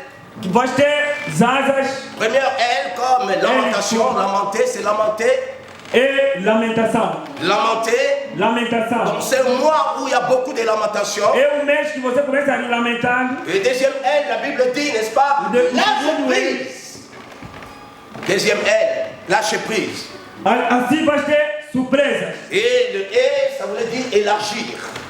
Vai ter asas Première aile comme lamentation. Lamenter, c'est lamenter. e lamentação. Lamenter. Lamentação. Donc c'est un mois où il y a beaucoup de lamentations. É um mês que você começa a lamentar. Et deuxième aile, la Bible dit, n'est-ce pas? Lâche prise. Deuxième aile, lâche prise. Assim vai ter surpresas. Et le et, ça voulait dire élargir.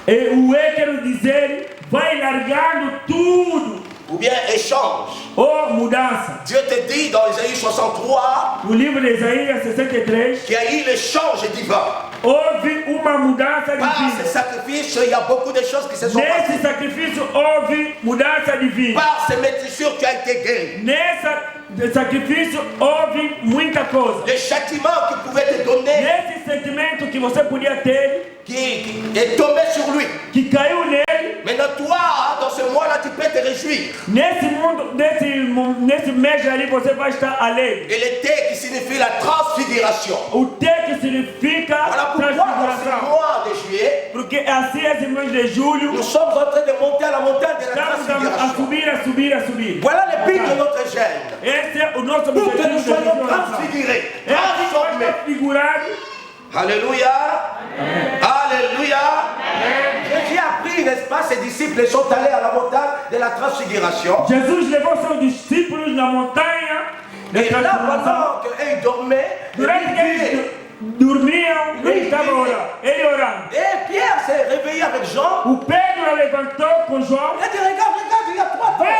E o E quero dizer, vai largando tudo. Ou bien échange. Ou mudança. Dieu te dit dans Isaïe 63 No livro de Isaías 63, qu'il y a eu l'échange divin. houve uma mudança Par ce divina. sacrifice, il y a beaucoup de choses qui se sont passées. Nesse sacrifício houve mudança divina. Par ces métissures, tu as été guéri. Nesse sacrifício houve muita coisa. Le châtiment qu'il pouvait te donner, Nesse sentimento que você podia ter, qui est tombé sur lui. que caiu nele, Maintenant, toi, dans ce mois-là, tu peux te réjouir. nesse mundo, nesse mês ali você vai estar alegre. Et le T qui signifie la transfiguration. O T que significa Voilà pourquoi, dans ce transfiguração. mois de juillet, Porque assim, esse mês de julho, nous sommes en train de monter à la montagne de la estamos a transfiguration. subir, a subir, a subir. Voilà le but de notre gêne. Esse é o nosso Pour que objetivo nous de soyons transfiguração. transfigurés, É assim que vai transformés résumé. figurado. Alléluia. Alléluia. Jésus a pris, n'est-ce pas, ses disciples sont allés à la montagne de la transfiguration. Jesus levou seus discípulos na montanha da Et là, transformação. pendant qu'ils dormaient, Durante que eles dormiam, ele estava orando. Ele orando. et Pierre s'est réveillé avec Jean. O Pedro levantou com João. Il a dit, regarde, il y a trois personnes.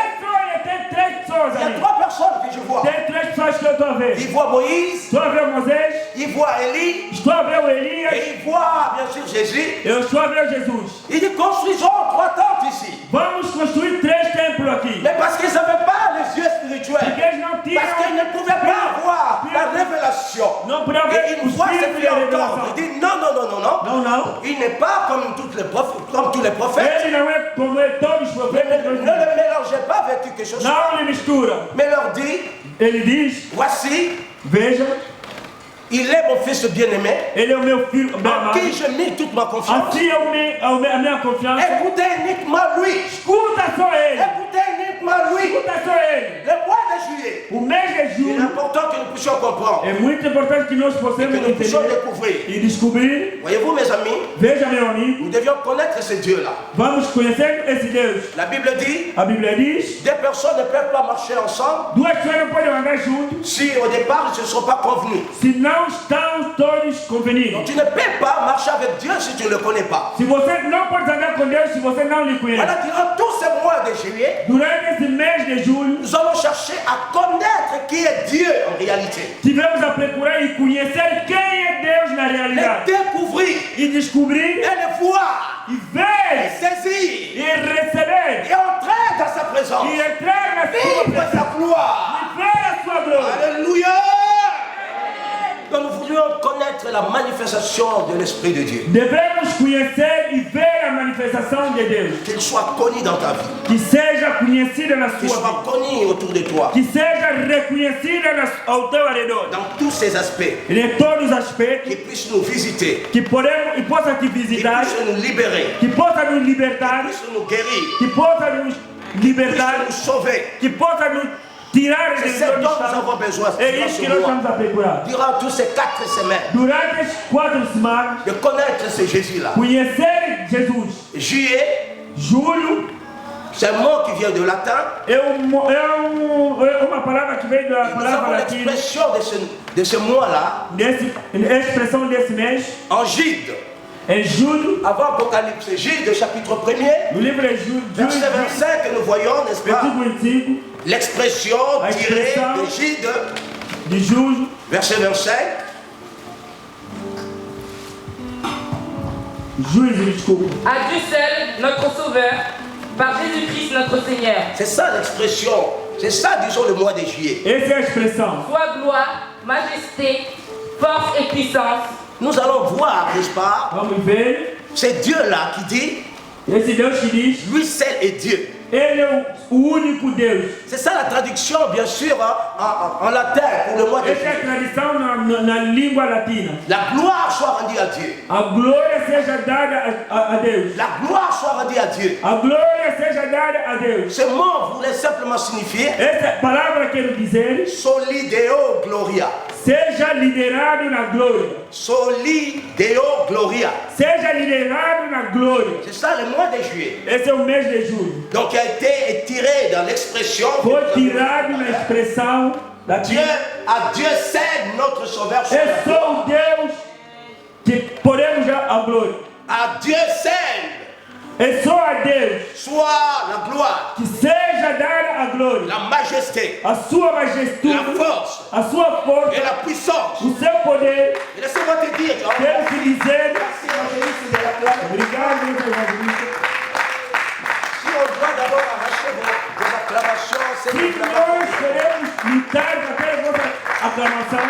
Tem três pessoas Il y a ali. trois personnes que je vois. Tem três pessoas que eu estou a ver. Il voit Moïse, Estou a ver Moisés, il voit Élie, estou a ver o Elias, et il voit bien sûr Jésus. eu estou a ver Jesus. Il dit, construisons trois tentes ici. Vamos construir três templos aqui. Mais parce qu'ils n'avaient pas les yeux spirituels. Porque eles não tinham. Parce qu'ils ne pouvaient pas voir la révélation. Não podiam ver Et o une fois c'est espírito fait da entendre. revelação. Il dit, non, non, non, non, non. Não, não. Il n'est pas comme tous les prophètes. Ele não é como todos os Ne profetas. le mélangez pas avec quelque chose. Não ele mistura. Mais leur dit, Ele diz, voici, veja, il est mon fils bien-aimé, ele é o meu filho bem en amado. qui je mets toute ma confiance. Assim a minha confiança. Écoutez uniquement lui. Escuta só ele. Écoutez uniquement lui. Escuta só ele. Le mois de juillet. O mês de Il est julho important que nous puissions comprendre. é muito importante que nós Que possamos nous puissions entender découvrir. e descobrir. Voyez-vous mes amis, Veja, meu amigo, nous devions connaître ce Dieu-là. vamos conhecer esse Deus. La Bible dit, A Bíblia diz, des personnes ne peuvent pas marcher ensemble duas pessoas não podem andar juntos si au départ ils ne se sont pas convenus. se não estão todos Donc convenidos. tu ne peux pas marcher avec Dieu si tu ne le connais pas. Se você não pode andar com Deus se você não lhe conhece. Voilà, durant tous ces mois de juillet, Durante esse mês de julho, nous allons chercher à connaître qui est Dieu en réalité. tivemos a procurar e conhecer quem é Deus na Le realidade. découvrir E descobrir, et le voir, e et ver, saisir, e receber, et entrer dans sa présence. e entrar na sua Vivre presença, sa gloire. e ver a sua glória. Alléluia. Donc nous voulions connaître la manifestation de l'Esprit de Dieu. Devemos conhecer e ver a manifestação de Deus. Qu'il soit connu dans ta vie. Que seja conhecida na Qu'il sua soit vida. connu autour de toi. Que seja reconhecida ao teu redor. Dans tous ses aspects. Em todos os aspectos. Qu'il puisse nous visiter. Que podemos e possa te Qu'il visitar. puisse nous libérer. Que possa nos libertar. Qu'il puisse nous guérir. Que possa nos Qu'il libertar. puisse nous sauver. Que possa nos tirar C'est de ce onde dont nous estamos. avons besoin. É isso que nós estamos a procurar. Durant toutes ces 4 semaines. Durante as 4 semanas, De connaître ce Jésus-là. conhecer Jesus. Juillet, Julho c'est un mot qui vient de latin. é uma palavra que vem da Et nous palavra avons latina, l'expression de ce mois-là expressão desse mês, en Gide. em julho, Avant Apocalypse, Gide, chapitre 1er, no livro de julho, verset 25, que nous voyons, n'est-ce pas? versículo 25 L'expression La tirée expression. de Gide, de julho, verset 25. juízo, desculpa. À Dieu seul, notre Sauveur, par Jésus-Christ notre Seigneur, C'est ça l'expression. C'est ça, disons, le mois de juillet. Essa é a expressão. soit gloire, majesté, force et puissance, Nous allons voir, n'est-ce pas? Vamos ver. C'est Dieu-là qui dit, Esse Deus que diz, lui seul est Dieu. Ele é o único Deus. C'est ça la traduction, bien sûr, en latin pour le mois de Essa é a juillet. tradição na língua latina. La gloire soit rendue à Dieu. A glória seja dada a Deus. La gloire soit rendue à Dieu. A glória seja dada a Deus. Ce mot voulait simplement signifier Essa palavra quer dizer, solideo gloria. seja liderado na glória. Solideo gloria. Seja liderado na glória. C'est ça le mois de juillet. Esse é o mês de julho. Donc, il a été étiré dans l'expression. Foi tirado na expressão Dieu, latina. à Dieu seul notre Sauveur. soit É la só gloire. o Deus que podemos dar a glória. À Dieu seul É só a Deus soit la gloire, que seja dada a glória. la majesté, A sua la majestude, force a sua et força, la puissance. o seu poder. Et laissez-moi te dire, Quero te dizer, merci évangéliste de la place. obrigado, meu evangelista. Si on doit d'abord arracher vos acclamations, c'est Se une nós acclamation. queremos lutar para ter a vossa aclamação,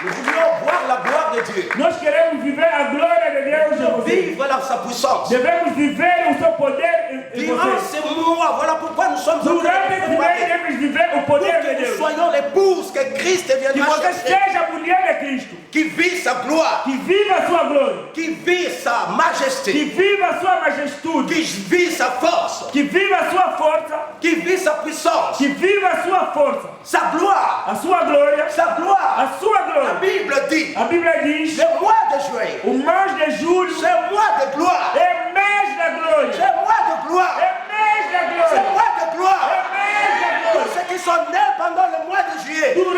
Nous voulions voir la gloire de Dieu. nós queremos viver a glória de Deus em você. Vivre dans sa puissance. Devemos viver o seu poder em Durant você. ces mois, voilà pourquoi nous sommes en train Durante de esse préparer. mês, devemos viver o Pour poder de que nous Deus. soyons l'épouse que Christ Que viendra você chercher. seja a mulher de Cristo. Qui vit sa gloire. Que viva a sua glória. Qui vit sa Que majesté. viva a sua majestude. Qui vit sa force. Que viva a sua força. Qui vit sa puissance. Que viva a sua força. Sa gloire. A a sua glória, sa gloire. a sua La glória. Bible dit, A Bíblia diz, le mois de juillet, o mês de julho c'est mois de gloire. é mês da glória. C'est mois de gloire. É mês da C'est glória. mois de gloire. É mês da Tous glória. ceux qui sont nés pendant le mois de juillet. Oh,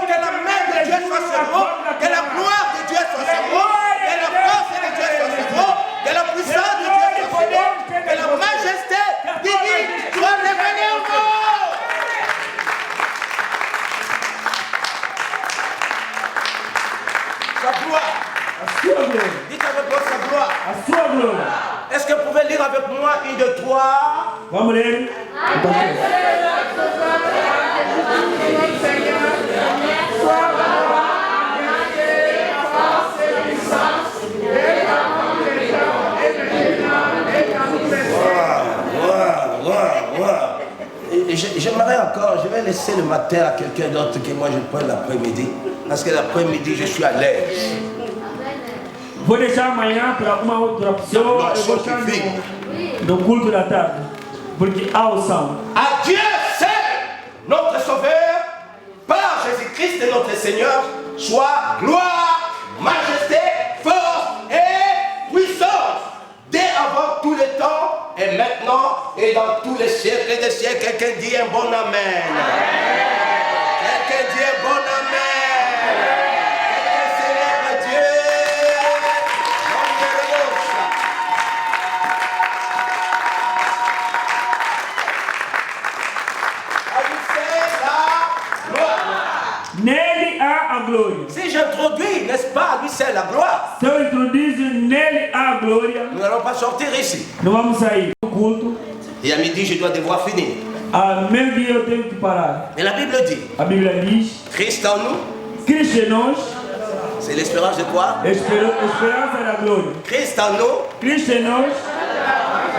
que la main de Dieu soit sur vous. Que la gloire de Dieu soit sur vous. Que la force de Dieu soit sur vous. Que la puissance de Dieu soit sur vous. Que la majesté divine soit révélée en vous. Sa gloire. A sua glória. Dites avec moi sa gloire. A sua glória. Est-ce que vous pouvez lire avec moi une de trois? Vamos ler. J'aimerais encore, je vais laisser le matin à quelqu'un d'autre que moi je prends l'après-midi. Parce que l'après-midi, je suis à l'aise. Vou deixar amanhã para uma outra pessoa. Eu vou estar no culto da tarde. Porque há o salmo. À Dieu seul, notre Sauveur, par Jésus-Christ notre Seigneur, soit gloire, majesté, force et puissance, dès avant tous les temps, et maintenant, et dans tous les siècles des siècles. Quelqu'un dit un bon amen. Quelqu'un dit un bon amen. Quelqu'un célèbre Dieu. Nele há a glória. Si j'introduis, n'est-ce pas, lui c'est la gloire. Se eu introduzo, nele há a glória. Nous n'allons pas sortir ici. Não vamos sair do culto. Et à midi, je dois devoir finir. A meio-dia eu tenho que parar. Mais la Bible dit, A Bíblia diz: Christ en nous, Cristo em nós, c'est l'espérance de quoi? esperança da glória. Christ en nous, Cristo em nós,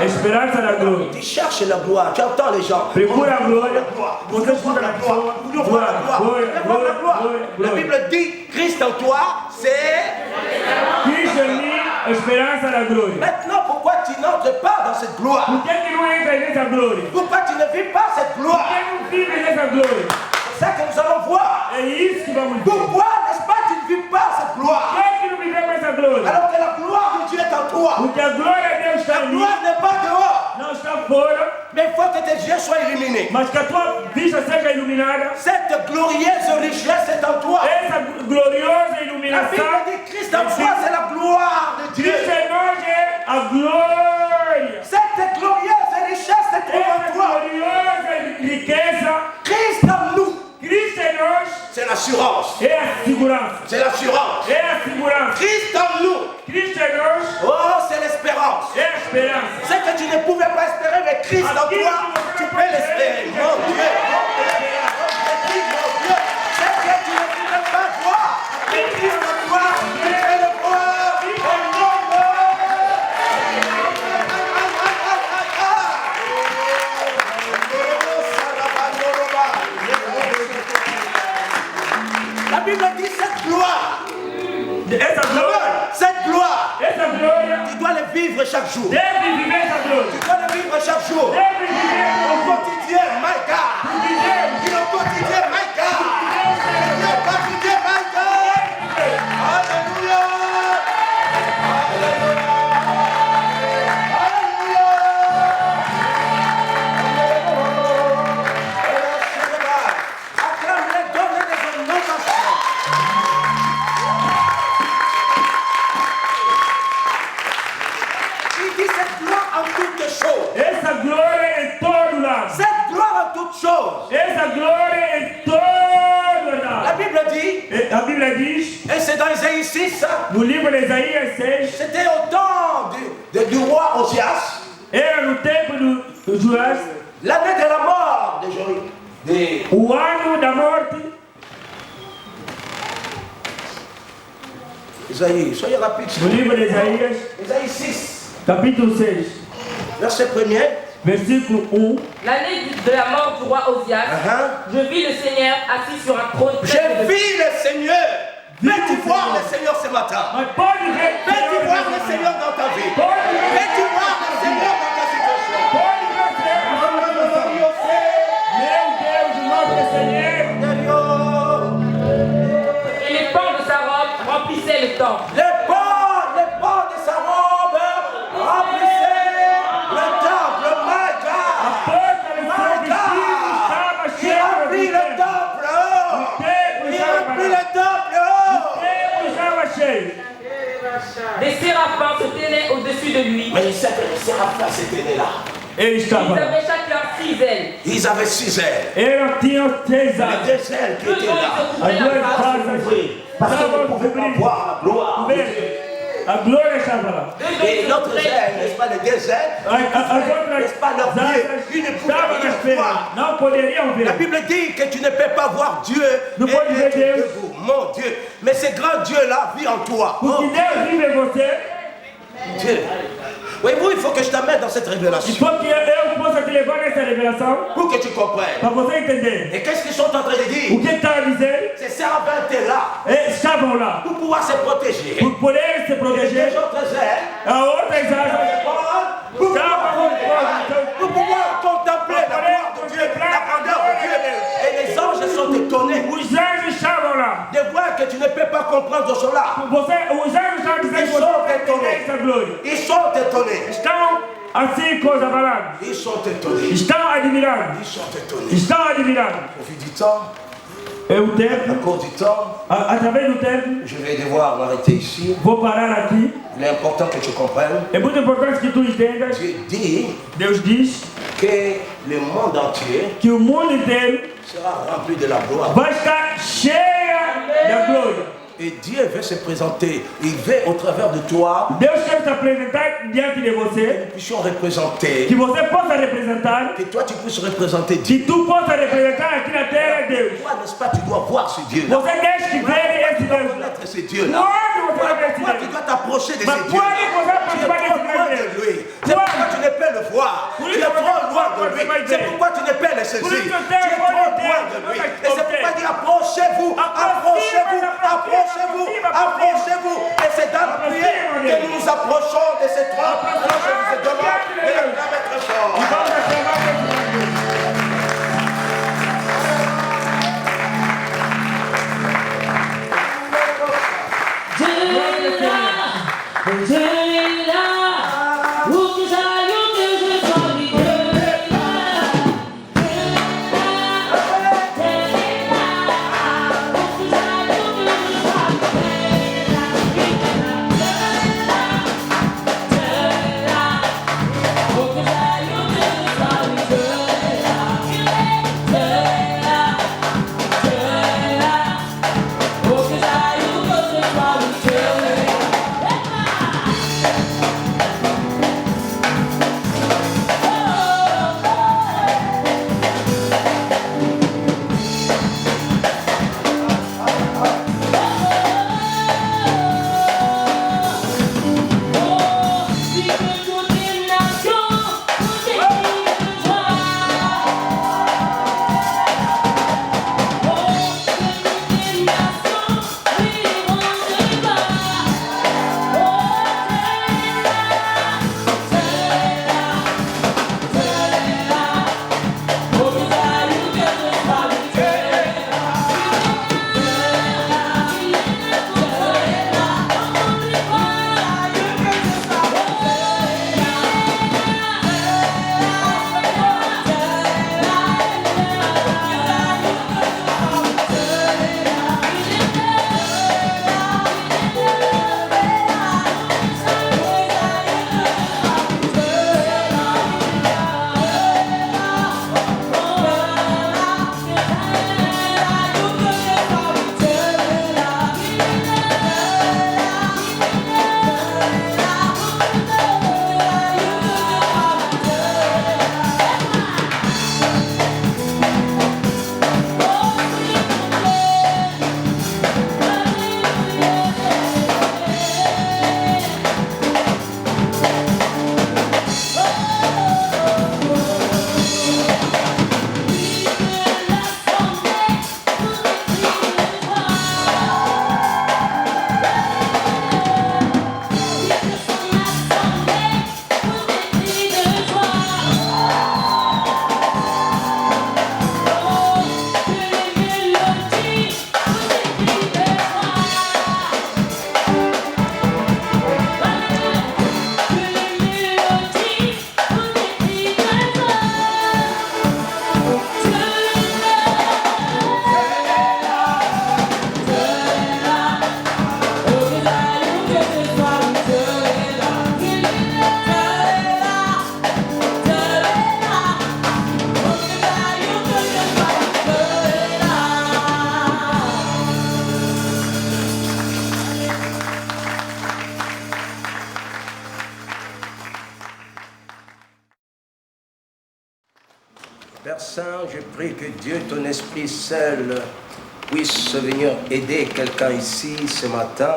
esperança da glória. tu cherches la gloire, tu entends les gens. Procura a glória. Vous voulez voir la gloire, vous voulez voir la gloire, vous voulez voir la gloire. La Bible dit, Christ en toi, c'est... Cristo em mim, esperança da glória. Maintenant, pourquoi tu n'entres pas dans cette gloire? Por que não entra nessa glória? Pourquoi tu ne vis pas cette Por gloire? que não vive nessa glória? C'est ça que nous allons voir. É isso que vamos ver. Pourquoi, n'est-ce pas, tu ne vis pas cette gloire? Por que não vivemos essa glória? Alors que la gloire de Dieu est en toi. Porque a glória de Deus está La em mim, gloire n'est pas dehors. não está fora, Mais il faut que tes yeux soient illuminés. mas que a tua vista seja iluminada. Cette glorieuse richesse est en toi. Essa gloriosa La iluminação. Bible dit Christ en toi, c'est la gloire de Dieu. Cristo em nós é a glória. Cette glorieuse richesse se trouve en Essa toi. gloriosa riqueza. Christ en nous, Cristo em nós c'est l'assurance. é a segurança. C'est l'assurance. É a segurança. Christ en nous, Cristo em nós oh, c'est l'espérance. é a esperança. Ce que tu ne pouvais pas espérer, mais Christ en toi, tu peux l'espérer. Mon Dieu, mon Dieu, mon Dieu. Ce que tu ne pouvais pas voir, mais Christ en toi, tu peux le voir. Oh, mon Dieu. La Bible dit cette gloire, Essa glória, cette gloire, essa glória, tu dois le vivre chaque jour. deve viver essa glória. Tu dois le vivre chaque jour. Deve viver Au quotidien, my God. Dis au quotidien, my God. Dis au quotidien, my God. Alléluia. Alléluia. Acclame-les, donne-les des innovations. Il dit cette gloire en toutes choses. essa glória em todo lado. Cette gloire en toutes choses. Essa glória em todo La lado. Bible dit, A Bíblia diz, et c'est dans Isaïe 6, no livro de Isaías 6, c'était au temps du roi Osias, era no tempo do Joás, l'année de la mort de Joï. o ano da morte. Isaïe, soyez rapide. No livro de Isaías, Isaïe 6, capítulo 6, verset 1er. versículo 1. L'année de la mort du roi Osias, je vis le Seigneur assis sur un trône. J'ai vu le Seigneur. Veux-tu voir le Seigneur ce matin? Mas pode ver, Veux-tu voir le Seigneur dans ta vie? Veux-tu voir le Seigneur dans ta situation? pode ver, meu Deus, o nosso Senhor. temple. Les pans de sa robe remplissaient le temple. My God! Il remplit le temple! Il remplit le temple! Des séraphins se tenaient au-dessus de lui. Mais il sait que les séraphins s'étaient là. Ils avaient chacun 6 ailes. Ils avaient 6 ailes. Eram tinham 2 Les ailes. 2 ailes qui étaient là. As 2 asas Parce qu'on ne pouvait pas voir la gloire. a glória estava lá. Et l'autre aile, n'est-ce pas, les 2 ailes, n'est-ce pas, leurs pieds, ils ne pouvaient estavam nas rien pernas, voir. não poderiam La ver. Bible dit que tu ne peux pas voir Dieu Nous et pouvons être dire Dieu. debout. Mon Dieu. Mais ce grand Dieu-là vit en toi. Porque Oh, Deus vive em você, Dieu. Voyez-vous, il faut que je t'amène dans cette e révélation para que eu possa te levar nessa revelação, pour que tu comprennes. para você entender Et qu'est-ce qu'ils sont en train de o dire? que está a dizer, Ces séraphins étaient là estavam lá, pour pouvoir se protéger. por poder se Et proteger. les autres ailes, A outras asas pour estavam pour pouvoir contempler la gloire de Dieu, la grandeur de Dieu. Et les anges sont étonnés Os anjos estavam lá. de voir que tu ne peux pas comprendre cela. Os anjos estavam dizendo que você não tem essa glória. Ils sont étonnés. Estão assim coisa falando. Ils sont étonnés. Estão admirando. Ils sont étonnés. Estão admirando. Au fil du temps, É o à tempo, cause du temps, através do tempo, je vais devoir m'arrêter ici. vou parar aqui. Il est important que tu comprennes. É muito importante que tu entendas. Dieu dit Deus diz que le monde entier que o mundo inteiro sera rempli de la gloire. vai estar cheia da glória. Et Dieu veut se présenter. Il veut au travers de toi Deus quer se apresentar diante de que você, nous puissions représenter, que você possa representar, que toi tu puisses représenter Dieu. que tu possa representar aqui na terra Deus. Toi, n'est-ce pas, tu dois voir ce Dieu-là. Você deixa que ver esse Deus. Connaître ce Dieu-là. Quando você vai ver esse Pourquoi tu Deus? dois t'approcher de Mas ce quando Dieu-là? você Tu es participar trop desse loin de Deus? lui. C'est pourquoi tu ne peux le voir. Por Tu isso es você trop não loin de pode lui. mais C'est ver. pourquoi tu ne peux le Por saisir. isso Tu eu es tenho trop que loin de ter, lui. mas Et c'est pourquoi il dit approchez-vous, approchez-vous, approchez-vous, approchez-vous. Et c'est dans la prière que nous nous approchons de ce trône. Alors je vous demande de l'acclamer très fort. E vamos aclamar esse Père Saint, je prie que Dieu, ton Esprit seul, puisse venir aider quelqu'un ici ce matin.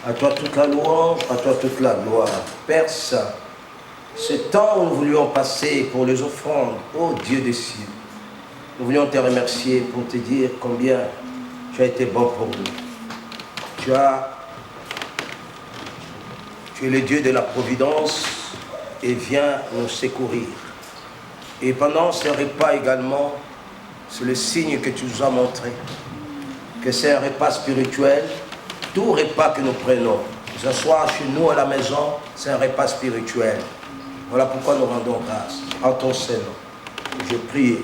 À toi toute la louange, à toi toute la gloire. Père Saint, ce temps où nous voulions passer pour les offrandes, ô Dieu des cieux, nous voulions te remercier pour te dire combien tu as été bon pour nous. Tu es le Dieu de la providence et viens nous secourir. Et pendant ce repas également, c'est le signe que tu nous as montré, que c'est un repas spirituel. Tout repas que nous prenons, que ce soit chez nous à la maison, c'est un repas spirituel. Voilà pourquoi nous rendons grâce en ton Saint-Nom. Je prie.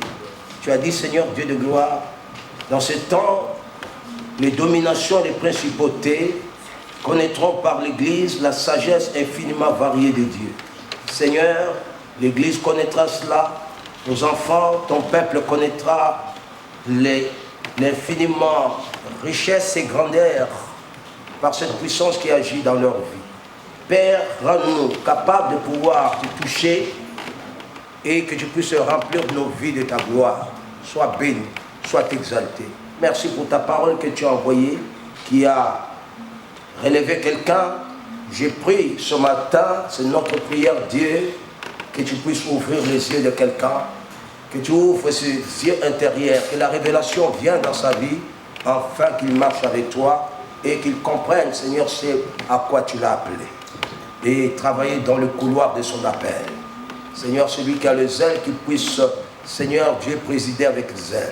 Tu as dit, Seigneur Dieu de gloire, dans ce temps, les dominations et les principautés connaîtront par l'Église la sagesse infiniment variée de Dieu. Seigneur, l'Église connaîtra cela, nos enfants, ton peuple connaîtra l'infiniment richesse et grandeur par cette puissance qui agit dans leur vie. Père, rends-nous capables de pouvoir te toucher et que tu puisses remplir nos vies de ta gloire. Sois béni, sois exalté. Merci pour ta parole que tu as envoyée, qui a relevé quelqu'un. Je prie ce matin, c'est notre prière, Dieu, que tu puisses ouvrir les yeux de quelqu'un, que tu ouvres ses yeux intérieurs, que la révélation vienne dans sa vie, afin qu'il marche avec toi et qu'il comprenne, Seigneur, c'est à quoi tu l'as appelé. Et travailler dans le couloir de son appel. Seigneur, celui qui a le zèle, qui puisse, Seigneur Dieu, présider avec zèle.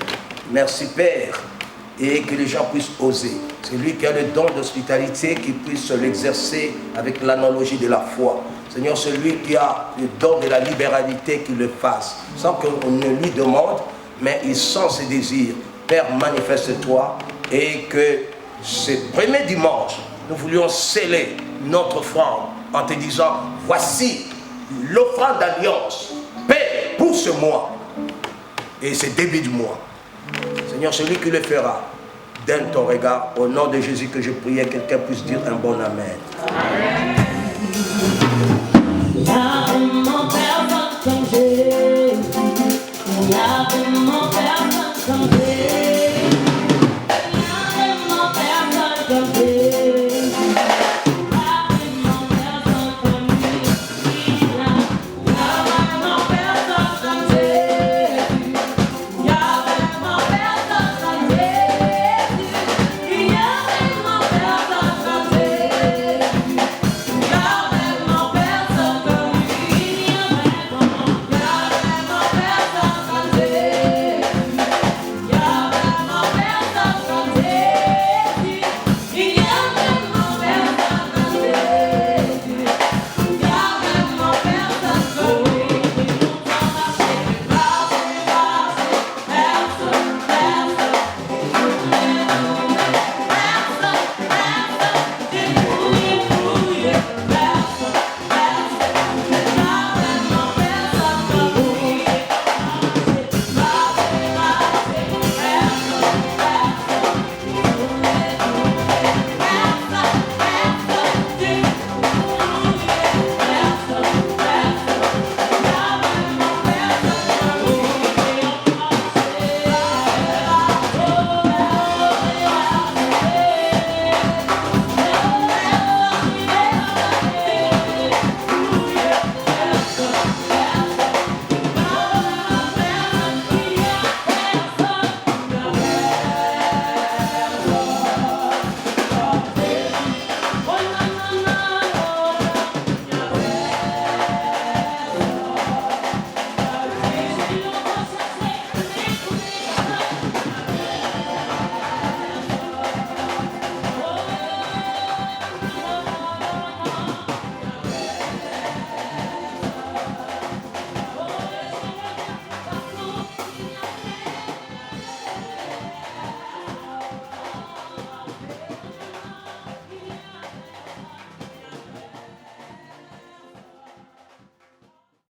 Merci Père, et que les gens puissent oser. Celui qui a le don d'hospitalité, qui puisse l'exercer avec l'analogie de la foi. Seigneur, celui qui a le don de la libéralité, qu'il le fasse, sans qu'on ne lui demande, mais il sent ses désirs. Père, manifeste-toi, et que ce premier dimanche, nous voulions sceller notre offrande en te disant, voici l'offrande d'alliance, Père, pour ce mois et ce début du mois. Seigneur, celui qui le fera, donne ton regard. Au nom de Jésus que je prie, quelqu'un puisse dire un bon amen. Amen. Mon père va changer.